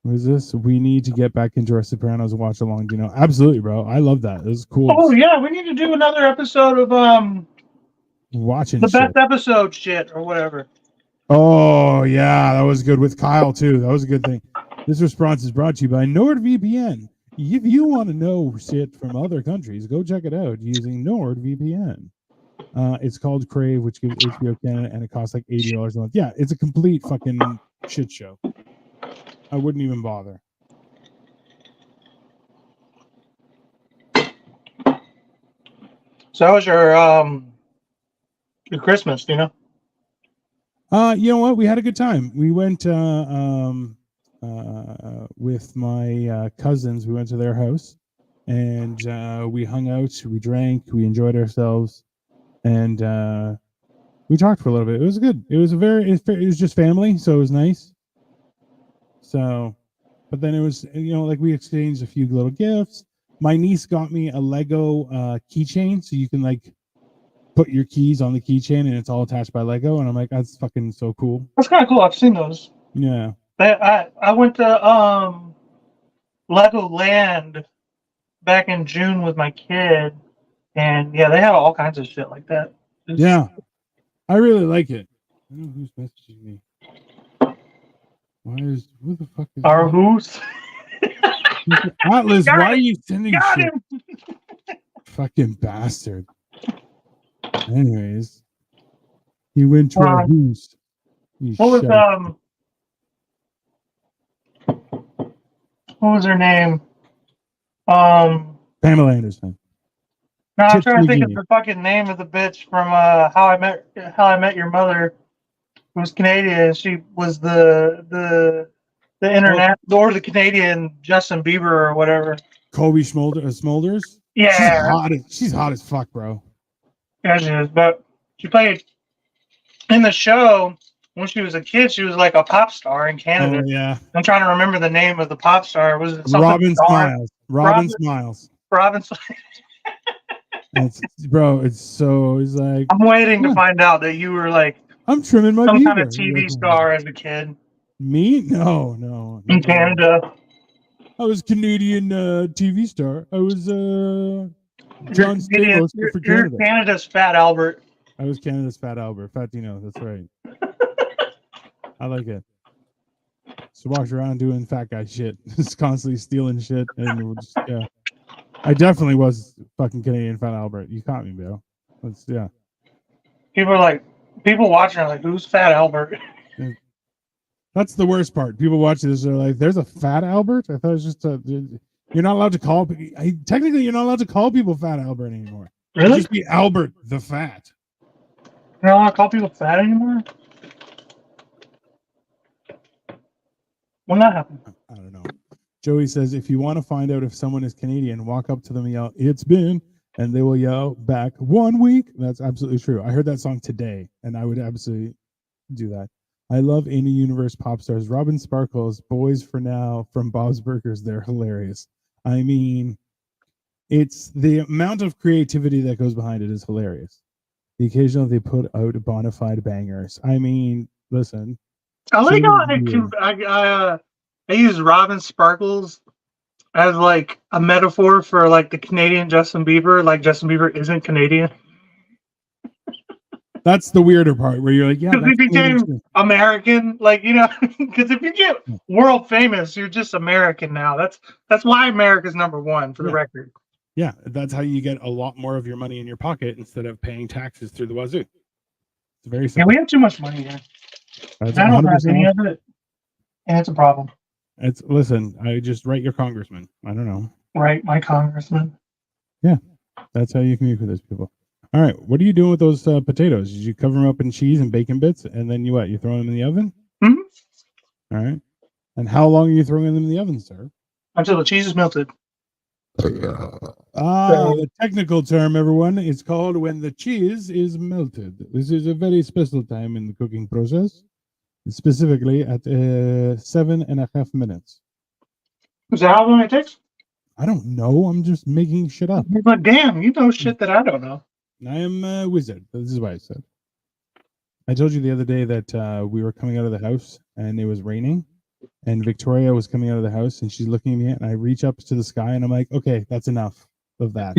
what is this? We need to get back into our Sopranos and watch along. You know, absolutely, bro. I love that. It was cool.
Oh yeah, we need to do another episode of
watching
the
shit.
best episode shit or whatever.
Oh yeah, that was good with Kyle too. That was a good thing. This response is brought to you by NordVPN. If you want to know shit from other countries, go check it out using NordVPN. It's called Crave, which gives HBO Canada, and it costs like $80 a month. Yeah, it's a complete fucking shit show. I wouldn't even bother.
So how was your Christmas? You know.
You know what? We had a good time. We went with my cousins. We went to their house, and we hung out. We drank. We enjoyed ourselves, and we talked for a little bit. It was good. It was it was just family, so it was nice. So, but then it was, like we exchanged a few little gifts. My niece got me a Lego keychain, so you can like put your keys on the keychain and it's all attached by Lego. And I'm like, that's fucking so cool.
That's kind of cool. I've seen those.
Yeah.
I went to Legoland back in June with my kid, and yeah, they have all kinds of shit like that.
Yeah. I really like it. I don't know who's messaging me. Who the fuck is
Our who's?
Atlas?
Got
Why are
him.
you sending
Got
shit?
him.
Fucking bastard. Anyways, he went to our who's.
What was her name?
Pamela Anderson.
No, I'm
Chips
trying to think of
McGee.
the fucking name of the bitch from How I Met Your Mother, who was Canadian. She was the internet or the Canadian Justin Bieber or whatever.
Colby Smulders.
Yeah,
She's hot as fuck, bro.
yeah, she is. But she played in the show when she was a kid. She was like a pop star in Canada.
Oh yeah.
I'm trying to remember the name of the pop star. Was it something?
Robin Smiles. Robin Smiles.
Robin.
Bro, it's like
I'm waiting to find out that you were like
I'm trimming my
some
beaver.
kind of TV star as a kid.
Me? No.
In Canada.
I was Canadian TV star. I was John Stamos for
You're
Canada.
Canada's Fat Albert.
I was Canada's Fat Albert. Fatino, that's right. I like it. So walks around doing fat guy shit. Just constantly stealing shit. And we're just, yeah. I definitely was fucking Canadian Fat Albert. You caught me, bro. Yeah.
People watching are like, who's Fat Albert?
That's the worst part. People watching this are like, there's a Fat Albert? I thought it was just you're not allowed to call, technically you're not allowed to call people Fat Albert anymore.
Really?
Just be Albert the Fat.
You're not allowed to call people fat anymore? When that happened?
I don't know. Joey says, if you want to find out if someone is Canadian, walk up to them and yell, "It's been," and they will yell back, "1 week." That's absolutely true. I heard that song today, and I would absolutely do that. I love any universe pop stars. Robin Sparkles, Boys for Now from Bob's Burgers. They're hilarious. I mean, it's the amount of creativity that goes behind it is hilarious. The occasional they put out bona fide bangers. I mean, listen.
I like how I use Robin Sparkles as like a metaphor for like the Canadian Justin Bieber. Like Justin Bieber isn't Canadian.
That's the weirder part where you're like, yeah,
because he became American. Like, because if you get world famous, you're just American now. That's why America's number one for the record.
Yeah, that's how you get a lot more of your money in your pocket instead of paying taxes through the wazoo. It's very simple.
Yeah, we have too much money here. I don't have any of it, and it's a problem.
Listen, I just write your congressman. I don't know.
Right, my congressman.
Yeah, that's how you communicate with those people. All right, what are you doing with those potatoes? Did you cover them up in cheese and bacon bits, and then you throw them in the oven?
Mm-hmm.
All right. And how long are you throwing them in the oven, sir?
Until the cheese is melted.
The technical term, everyone, is called when the cheese is melted. This is a very special time in the cooking process, specifically at 7.5 minutes.
Is that how long it takes?
I don't know. I'm just making shit up.
But damn, you know shit that I don't know.
I am a wizard. This is what I said. I told you the other day that we were coming out of the house and it was raining. And Victoria was coming out of the house and she's looking at me and I reach up to the sky and I'm like, okay, that's enough of that.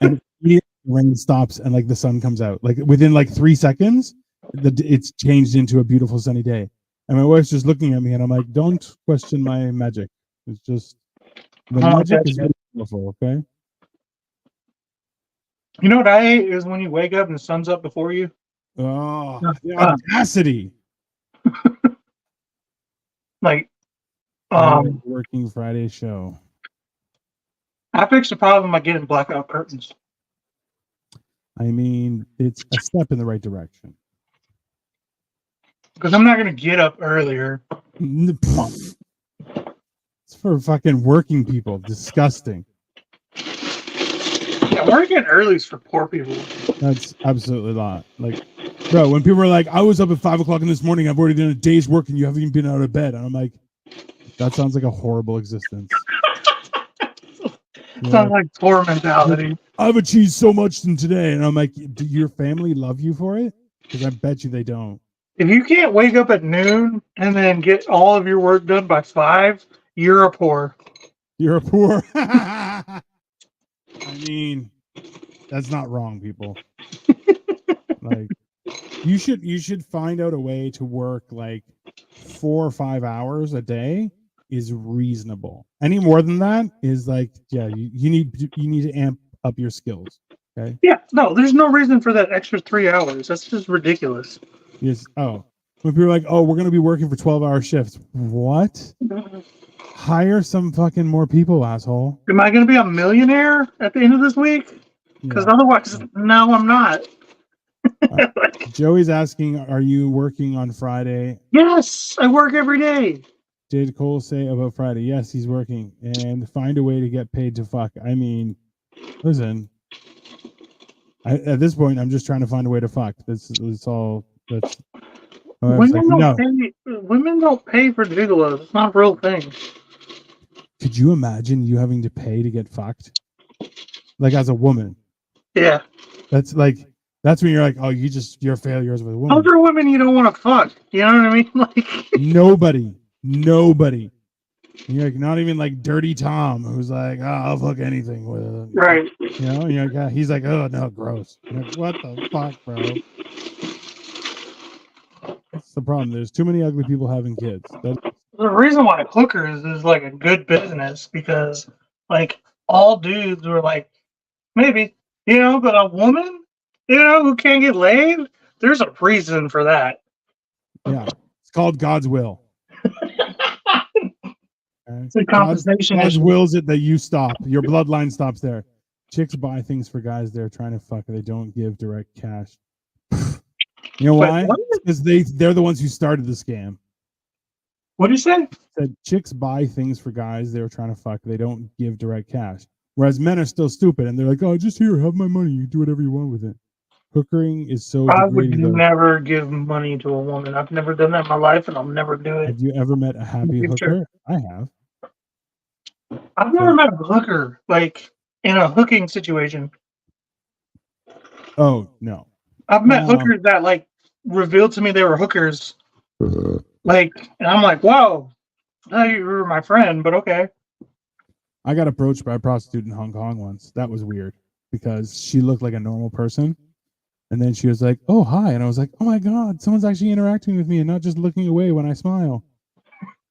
And the rain stops and like the sun comes out. Like within like 3 seconds, it's changed into a beautiful sunny day. And my wife's just looking at me and I'm like, don't question my magic. It's just the magic is beautiful, okay?
You know what I hate is when you wake up and the sun's up before you.
Oh, the audacity.
Like,
working Friday show.
I fixed the problem by getting blackout curtains.
I mean, it's a step in the right direction.
Because I'm not gonna get up earlier.
It's for fucking working people. Disgusting.
Yeah, working early is for poor people.
That's absolutely not. Like, bro, when people are like, I was up at 5 o'clock in this morning, I've already done a day's work and you haven't even been out of bed. And I'm like, that sounds like a horrible existence.
Sounds like poor mentality.
I've achieved so much in today. And I'm like, do your family love you for it? Because I bet you they don't.
If you can't wake up at noon and then get all of your work done by 5, you're a poor.
You're a poor. I mean, that's not wrong, people. Like, you should find out a way to work like 4 or 5 hours a day is reasonable. Any more than that is like, yeah, you need to amp up your skills. Okay.
Yeah, no, there's no reason for that extra 3 hours. That's just ridiculous.
Yes. Oh, when people are like, oh, we're going to be working for 12-hour shifts. What? Hire some fucking more people, asshole.
Am I going to be a millionaire at the end of this week? Because otherwise, no, I'm not.
Joey's asking, are you working on Friday?
Yes, I work every day.
Did Cole say about Friday? Yes, he's working. And find a way to get paid to fuck. I mean, listen, at this point, I'm just trying to find a way to fuck. That's all.
Women don't pay for gigolos. It's not a real thing.
Could you imagine you having to pay to get fucked? Like as a woman.
Yeah.
That's when you're like, oh, you're failures with a woman.
Those are women you don't want to fuck. You know what I mean? Like
nobody. And you're like, not even like Dirty Tom, who's like, oh, I'll fuck anything with it.
Right.
You know, and you're like, he's like, oh no, gross. You're like, what the fuck, bro? That's the problem. There's too many ugly people having kids.
The reason why hookers is like a good business because like all dudes were like, maybe, but a woman, who can't get laid, there's a reason for that.
Yeah. It's called God's will.
It's a compensation.
God's wills it that you stop. Your bloodline stops there. Chicks buy things for guys they're trying to fuck. They don't give direct cash. You know why? Because they're the ones who started the scam.
What did you say?
Said chicks buy things for guys they're trying to fuck. They don't give direct cash. Whereas men are still stupid and they're like, oh, just here, have my money. You do whatever you want with it. Hookering is so
I would
degrading.
never give money to a woman. I've never done that in my life and I'll never do it.
Have you ever met a happy hooker? I have.
I've never met a hooker, like, in a hooking situation.
Oh, no.
I've met hookers that, like, revealed to me they were hookers. Like, and I'm like, wow, you were my friend, but okay.
I got approached by a prostitute in Hong Kong once. That was weird because she looked like a normal person. And then she was like, oh, hi. And I was like, oh, my God, someone's actually interacting with me and not just looking away when I smile.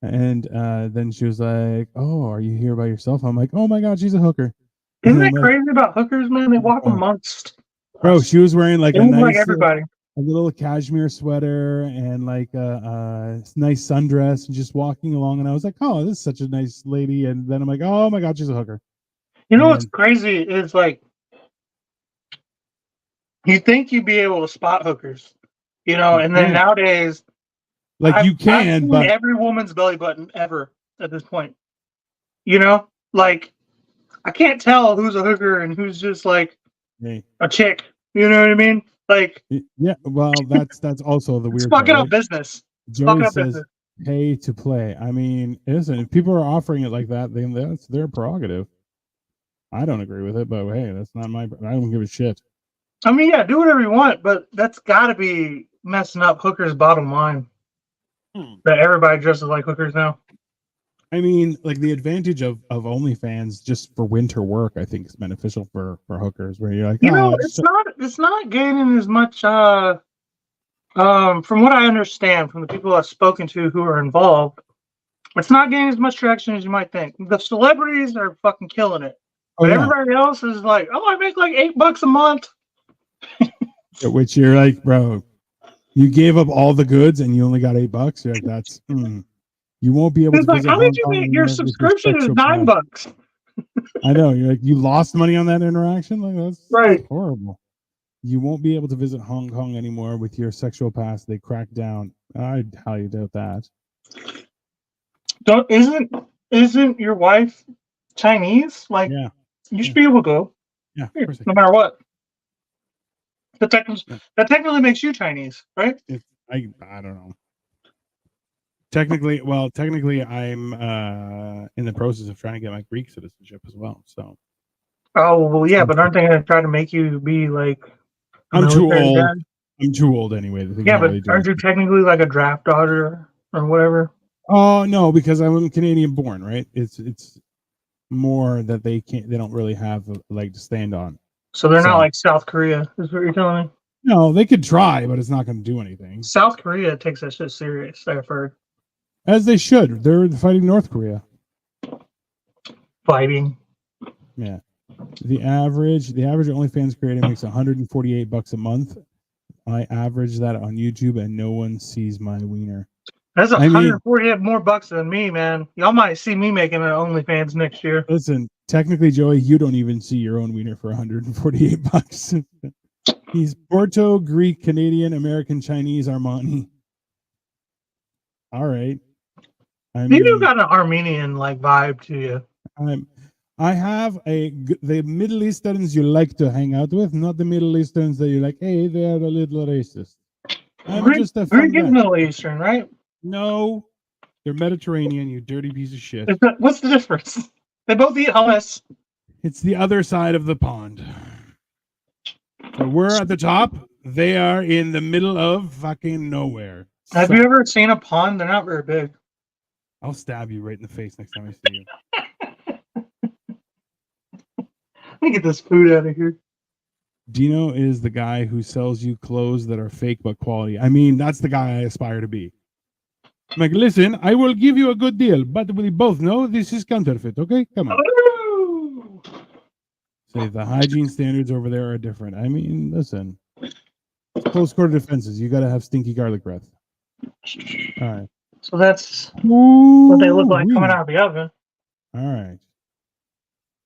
And then she was like, oh, are you here by yourself? I'm like, oh, my God, she's a hooker.
Isn't that crazy about hookers, man? They walk amongst.
Bro, she was wearing like
everybody.
A little cashmere sweater and like a nice sundress and just walking along. And I was like, oh, this is such a nice lady. And then I'm like, oh, my God, she's a hooker.
You know what's crazy is like, you think you'd be able to spot hookers, and then nowadays,
like I've seen but
every woman's belly button ever at this point, like I can't tell who's a hooker and who's just like a chick. You know what I mean? Like,
yeah. Well, that's also the weird.
It's fucking up business.
Joey says pay to play. I mean, listen, if people are offering it like that, then that's their prerogative. I don't agree with it, but hey, that's not my. I don't give a shit.
I mean, yeah, do whatever you want, but that's got to be messing up hookers' bottom line. That everybody dresses like hookers now.
I mean, like the advantage of OnlyFans just for winter work, I think is beneficial for hookers. Where you're like,
it's not gaining as much. From what I understand from the people I've spoken to who are involved, it's not gaining as much traction as you might think. The celebrities are fucking killing it, but everybody else is like, oh, I make like $8 a month.
Which you're like, bro, you gave up all the goods and you only got $8. You're like, that's you won't be able
to. Like, how did you make your subscription is $9?
I know. You're like, you lost money on that interaction. Like that's
right.
Horrible. You won't be able to visit Hong Kong anymore with your sexual past. They crack down. I highly doubt that.
Don't isn't your wife Chinese? Like
Yeah,
you should be able to go
yeah, of
here,
course I
no
can.
matter what.
Yeah,
That technically makes you Chinese, right?
I don't know. Technically, I'm in the process of trying to get my Greek citizenship as well. So
Oh well, yeah, but aren't they going to try to make you be like a
I'm too
military
old.
guy?
I'm too old anyway. They
Yeah,
can't
but
really do
aren't
it.
you technically like a draft dodger or whatever?
Oh no, because I'm Canadian born, right? It's more that they don't really have a leg to stand on.
So they're not
So
like South Korea, is what you're telling me?
no, they could try, but it's not going to do anything.
South Korea takes that shit serious, I've heard.
As they should. They're fighting North Korea.
Fighting.
Yeah. The average OnlyFans creator makes $148 a month. I average that on YouTube, and no one sees my wiener.
That's
I mean,
148 more bucks than me, man. Y'all might see me making an OnlyFans next year.
listen. Technically, Joey, you don't even see your own wiener for $148. He's Porto, Greek, Canadian, American, Chinese, Armani. All right. I
You do
mean,
got an Armenian like vibe to you.
I have the Middle Easterns you like to hang out with, not the Middle Easterns that you're like, hey, they're a little racist. I'm just a fun
Greek is
guy.
Middle Eastern, right?
No, they're Mediterranean, you dirty piece of shit.
What's the difference? They both eat hummus.
It's the other side of the pond. So we're at the top. They are in the middle of fucking nowhere.
Have
So
you ever seen a pond? They're not very big.
I'll stab you right in the face next time I see you.
Let me get this food out of here.
Dino is the guy who sells you clothes that are fake but quality. I mean, that's the guy I aspire to be. I'm like, listen, I will give you a good deal, but we both know this is counterfeit, okay? Come on.
Oh!
Say the hygiene standards over there are different. I mean, listen, it's close quarter defenses. You got to have stinky garlic breath. All right.
So that's
Ooh,
what they look like coming out of the oven.
All right.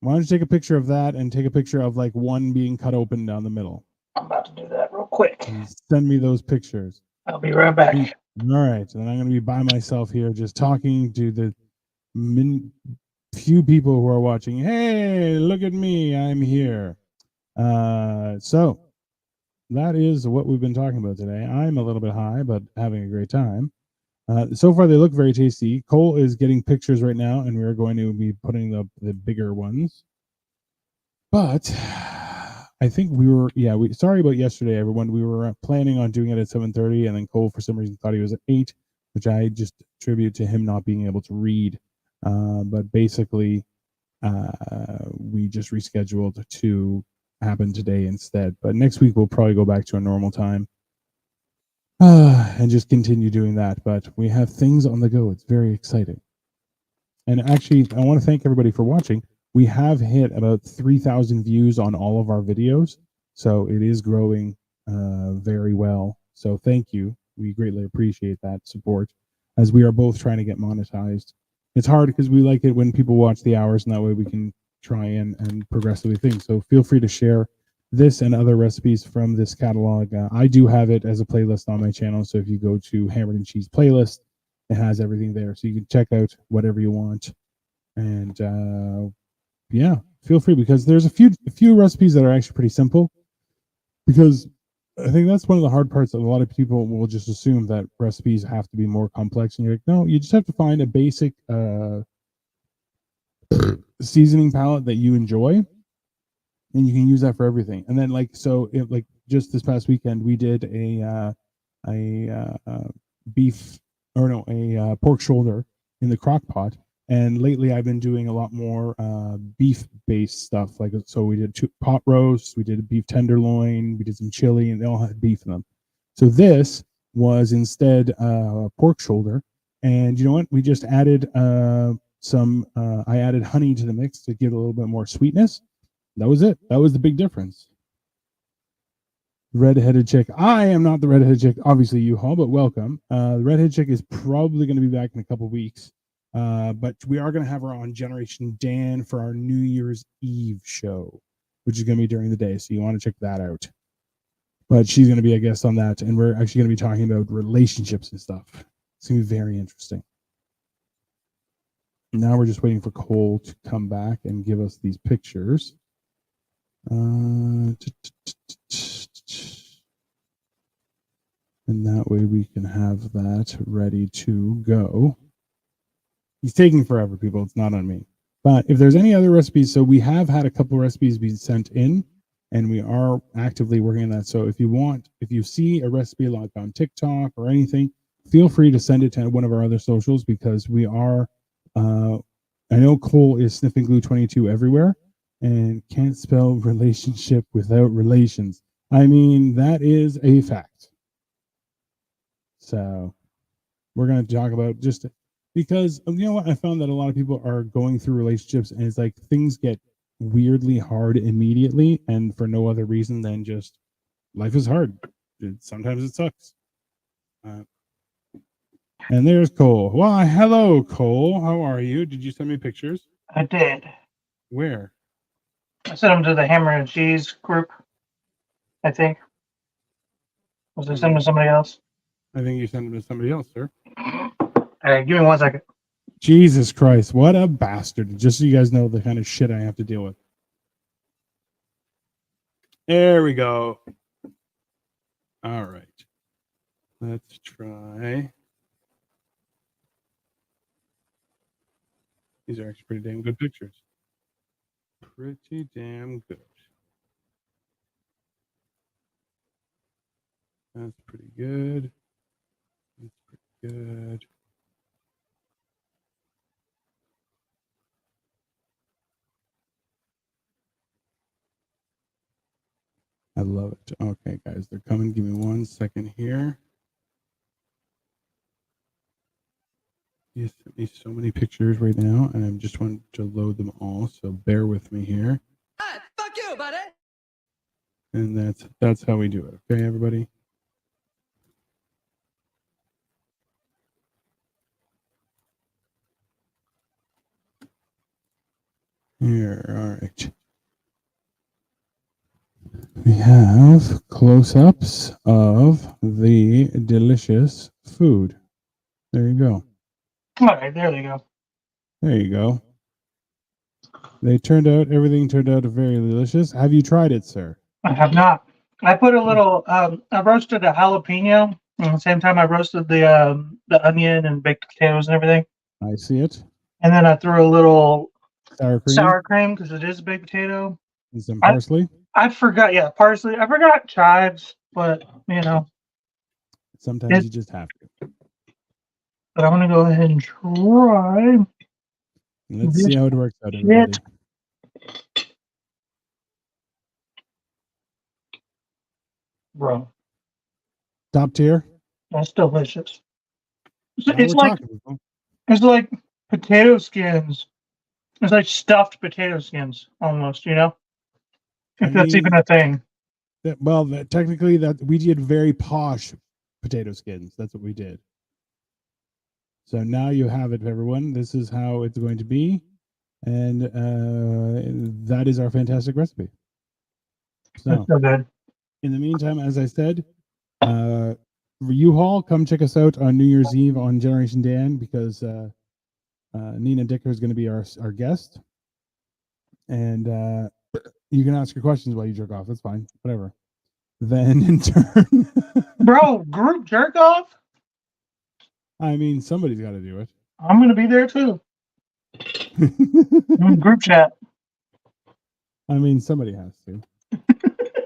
Why don't you take a picture of that and take a picture of like one being cut open down the middle?
I'm about to do that real quick.
And send me those pictures.
I'll be right back.
All right. And then I'm going to be by myself here just talking to the few people who are watching. Hey, look at me. I'm here. So that is what we've been talking about today. I'm a little bit high, but having a great time. So far, they look very tasty. Cole is getting pictures right now, and we're going to be putting the bigger ones. But I think sorry about yesterday, everyone. We were planning on doing it at 7:30, and then Cole, for some reason, thought he was at 8, which I just attribute to him not being able to read. But basically, we just rescheduled to happen today instead. But next week, we'll probably go back to a normal time. And just continue doing that. But we have things on the go. It's very exciting. And actually, I want to thank everybody for watching. We have hit about 3,000 views on all of our videos. So it is growing very well. So thank you. We greatly appreciate that support as we are both trying to get monetized. It's hard because we like it when people watch the hours, and that way we can try and progressively think. So feel free to share this and other recipes from this catalog. I do have it as a playlist on my channel. So if you go to Hammered and Cheese playlist, it has everything there. So you can check out whatever you want. And yeah, feel free, because there's a few recipes that are actually pretty simple, because I think that's one of the hard parts that a lot of people will just assume that recipes have to be more complex. And you're like, no, you just have to find a basic seasoning palette that you enjoy, and you can use that for everything. And then like just this past weekend, we did a beef, or no, a pork shoulder in the crock pot. And lately I've been doing a lot more beef based stuff. Like, so we did 2 pot roasts, we did a beef tenderloin, we did some chili, and they all had beef in them. So this was instead pork shoulder. And you know what? We just added I added honey to the mix to give it a little bit more sweetness. That was it. That was the big difference. Redheaded chick. I am not the redheaded chick, obviously, you Hall, but welcome. The redheaded chick is probably going to be back in a couple weeks. But we are going to have her on Generation Dan for our New Year's Eve show, which is going to be during the day. So you want to check that out. But she's going to be a guest on that, and we're actually going to be talking about relationships and stuff. It's going to be very interesting. Now we're just waiting for Cole to come back and give us these pictures. And that way we can have that ready to go. He's taking forever, people. It's not on me. But if there's any other recipes, so we have had a couple recipes be sent in, and we are actively working on that. So if you see a recipe like on TikTok or anything, feel free to send it to one of our other socials, because we are, I know Cole is sniffing glue 22 everywhere and can't spell relationship without relations. I mean, that is a fact. So we're going to talk about just because, you know what, I found that a lot of people are going through relationships, and it's like things get weirdly hard immediately, and for no other reason than just life is hard. Sometimes it sucks. And there's Cole. Why, hello, Cole. How are you? Did you send me pictures?
I did.
Where?
I sent them to the Hammer and Cheese group, I think. Was I sending them to somebody else?
I think you sent them to somebody else, sir.
Hey, give me 1 second.
Jesus Christ, what a bastard. Just so you guys know the kind of shit I have to deal with. There we go. All right. Let's try. These are actually pretty damn good pictures. Pretty damn good. That's pretty good. That's pretty good. I love it. Okay, guys, they're coming. Give me 1 second here. You sent me so many pictures right now, and I just want to load them all, so bear with me here.
Hey, fuck you, buddy.
And that's how we do it. Okay, everybody? Here, all right. We have close-ups of the delicious food. There you go.
All right, there they go.
There you go. Everything turned out very delicious. Have you tried it, sir?
I have not. I put a little. I roasted a jalapeno. And at the same time, I roasted the onion and baked potatoes and everything.
I see it.
And then I threw a little
Sour cream
sour cream because it is a baked potato.
and some parsley.
I forgot. Yeah, parsley. I forgot chives, but you know.
Sometimes you just have to.
But I'm gonna go ahead and try.
Let's see how it works out, everybody.
Bro,
Top tier.
that's delicious.
Now
It's
we're
like
talking, people.
it's like potato skins. It's like stuffed potato skins almost. You know, if that's even a thing.
Technically, that we did very posh potato skins. That's what we did. So now you have it, everyone. This is how it's going to be, and that is our fantastic recipe.
That's so good.
In the meantime, as I said, U-Haul, come check us out on New Year's Eve on Generation Dan, because Nina Dicker is going to be our guest, and you can ask your questions while you jerk off. That's fine, whatever. Then in turn,
Bro, group jerk off.
I mean, somebody's got to do it.
I'm gonna be there too. Group chat.
I mean, somebody has to.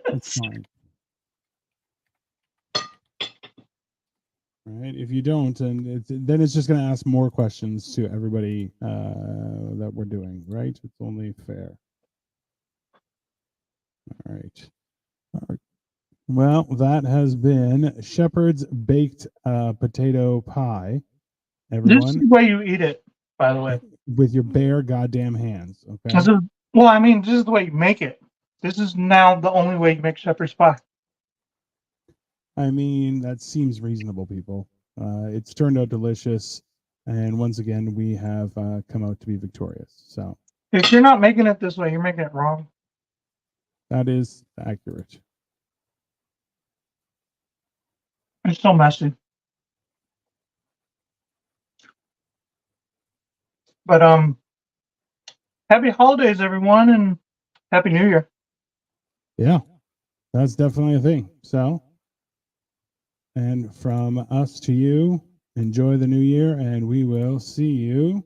That's fine. Right? If you don't, and then it's just going to ask more questions to everybody that we're doing, right? It's only fair. All right. Well, that has been Shepherd's Baked Potato Pie. Everyone.
This is the way you eat it, by the way.
With your bare goddamn hands, okay?
This is the way you make it. This is now the only way you make shepherd's pie.
I mean, that seems reasonable, people. It's turned out delicious, and once again, we have come out to be victorious. So,
if you're not making it this way, you're making it wrong.
That is accurate.
It's so messy. But happy holidays, everyone, and happy New Year.
Yeah, that's definitely a thing. So, and from us to you, enjoy the new year, and we will see you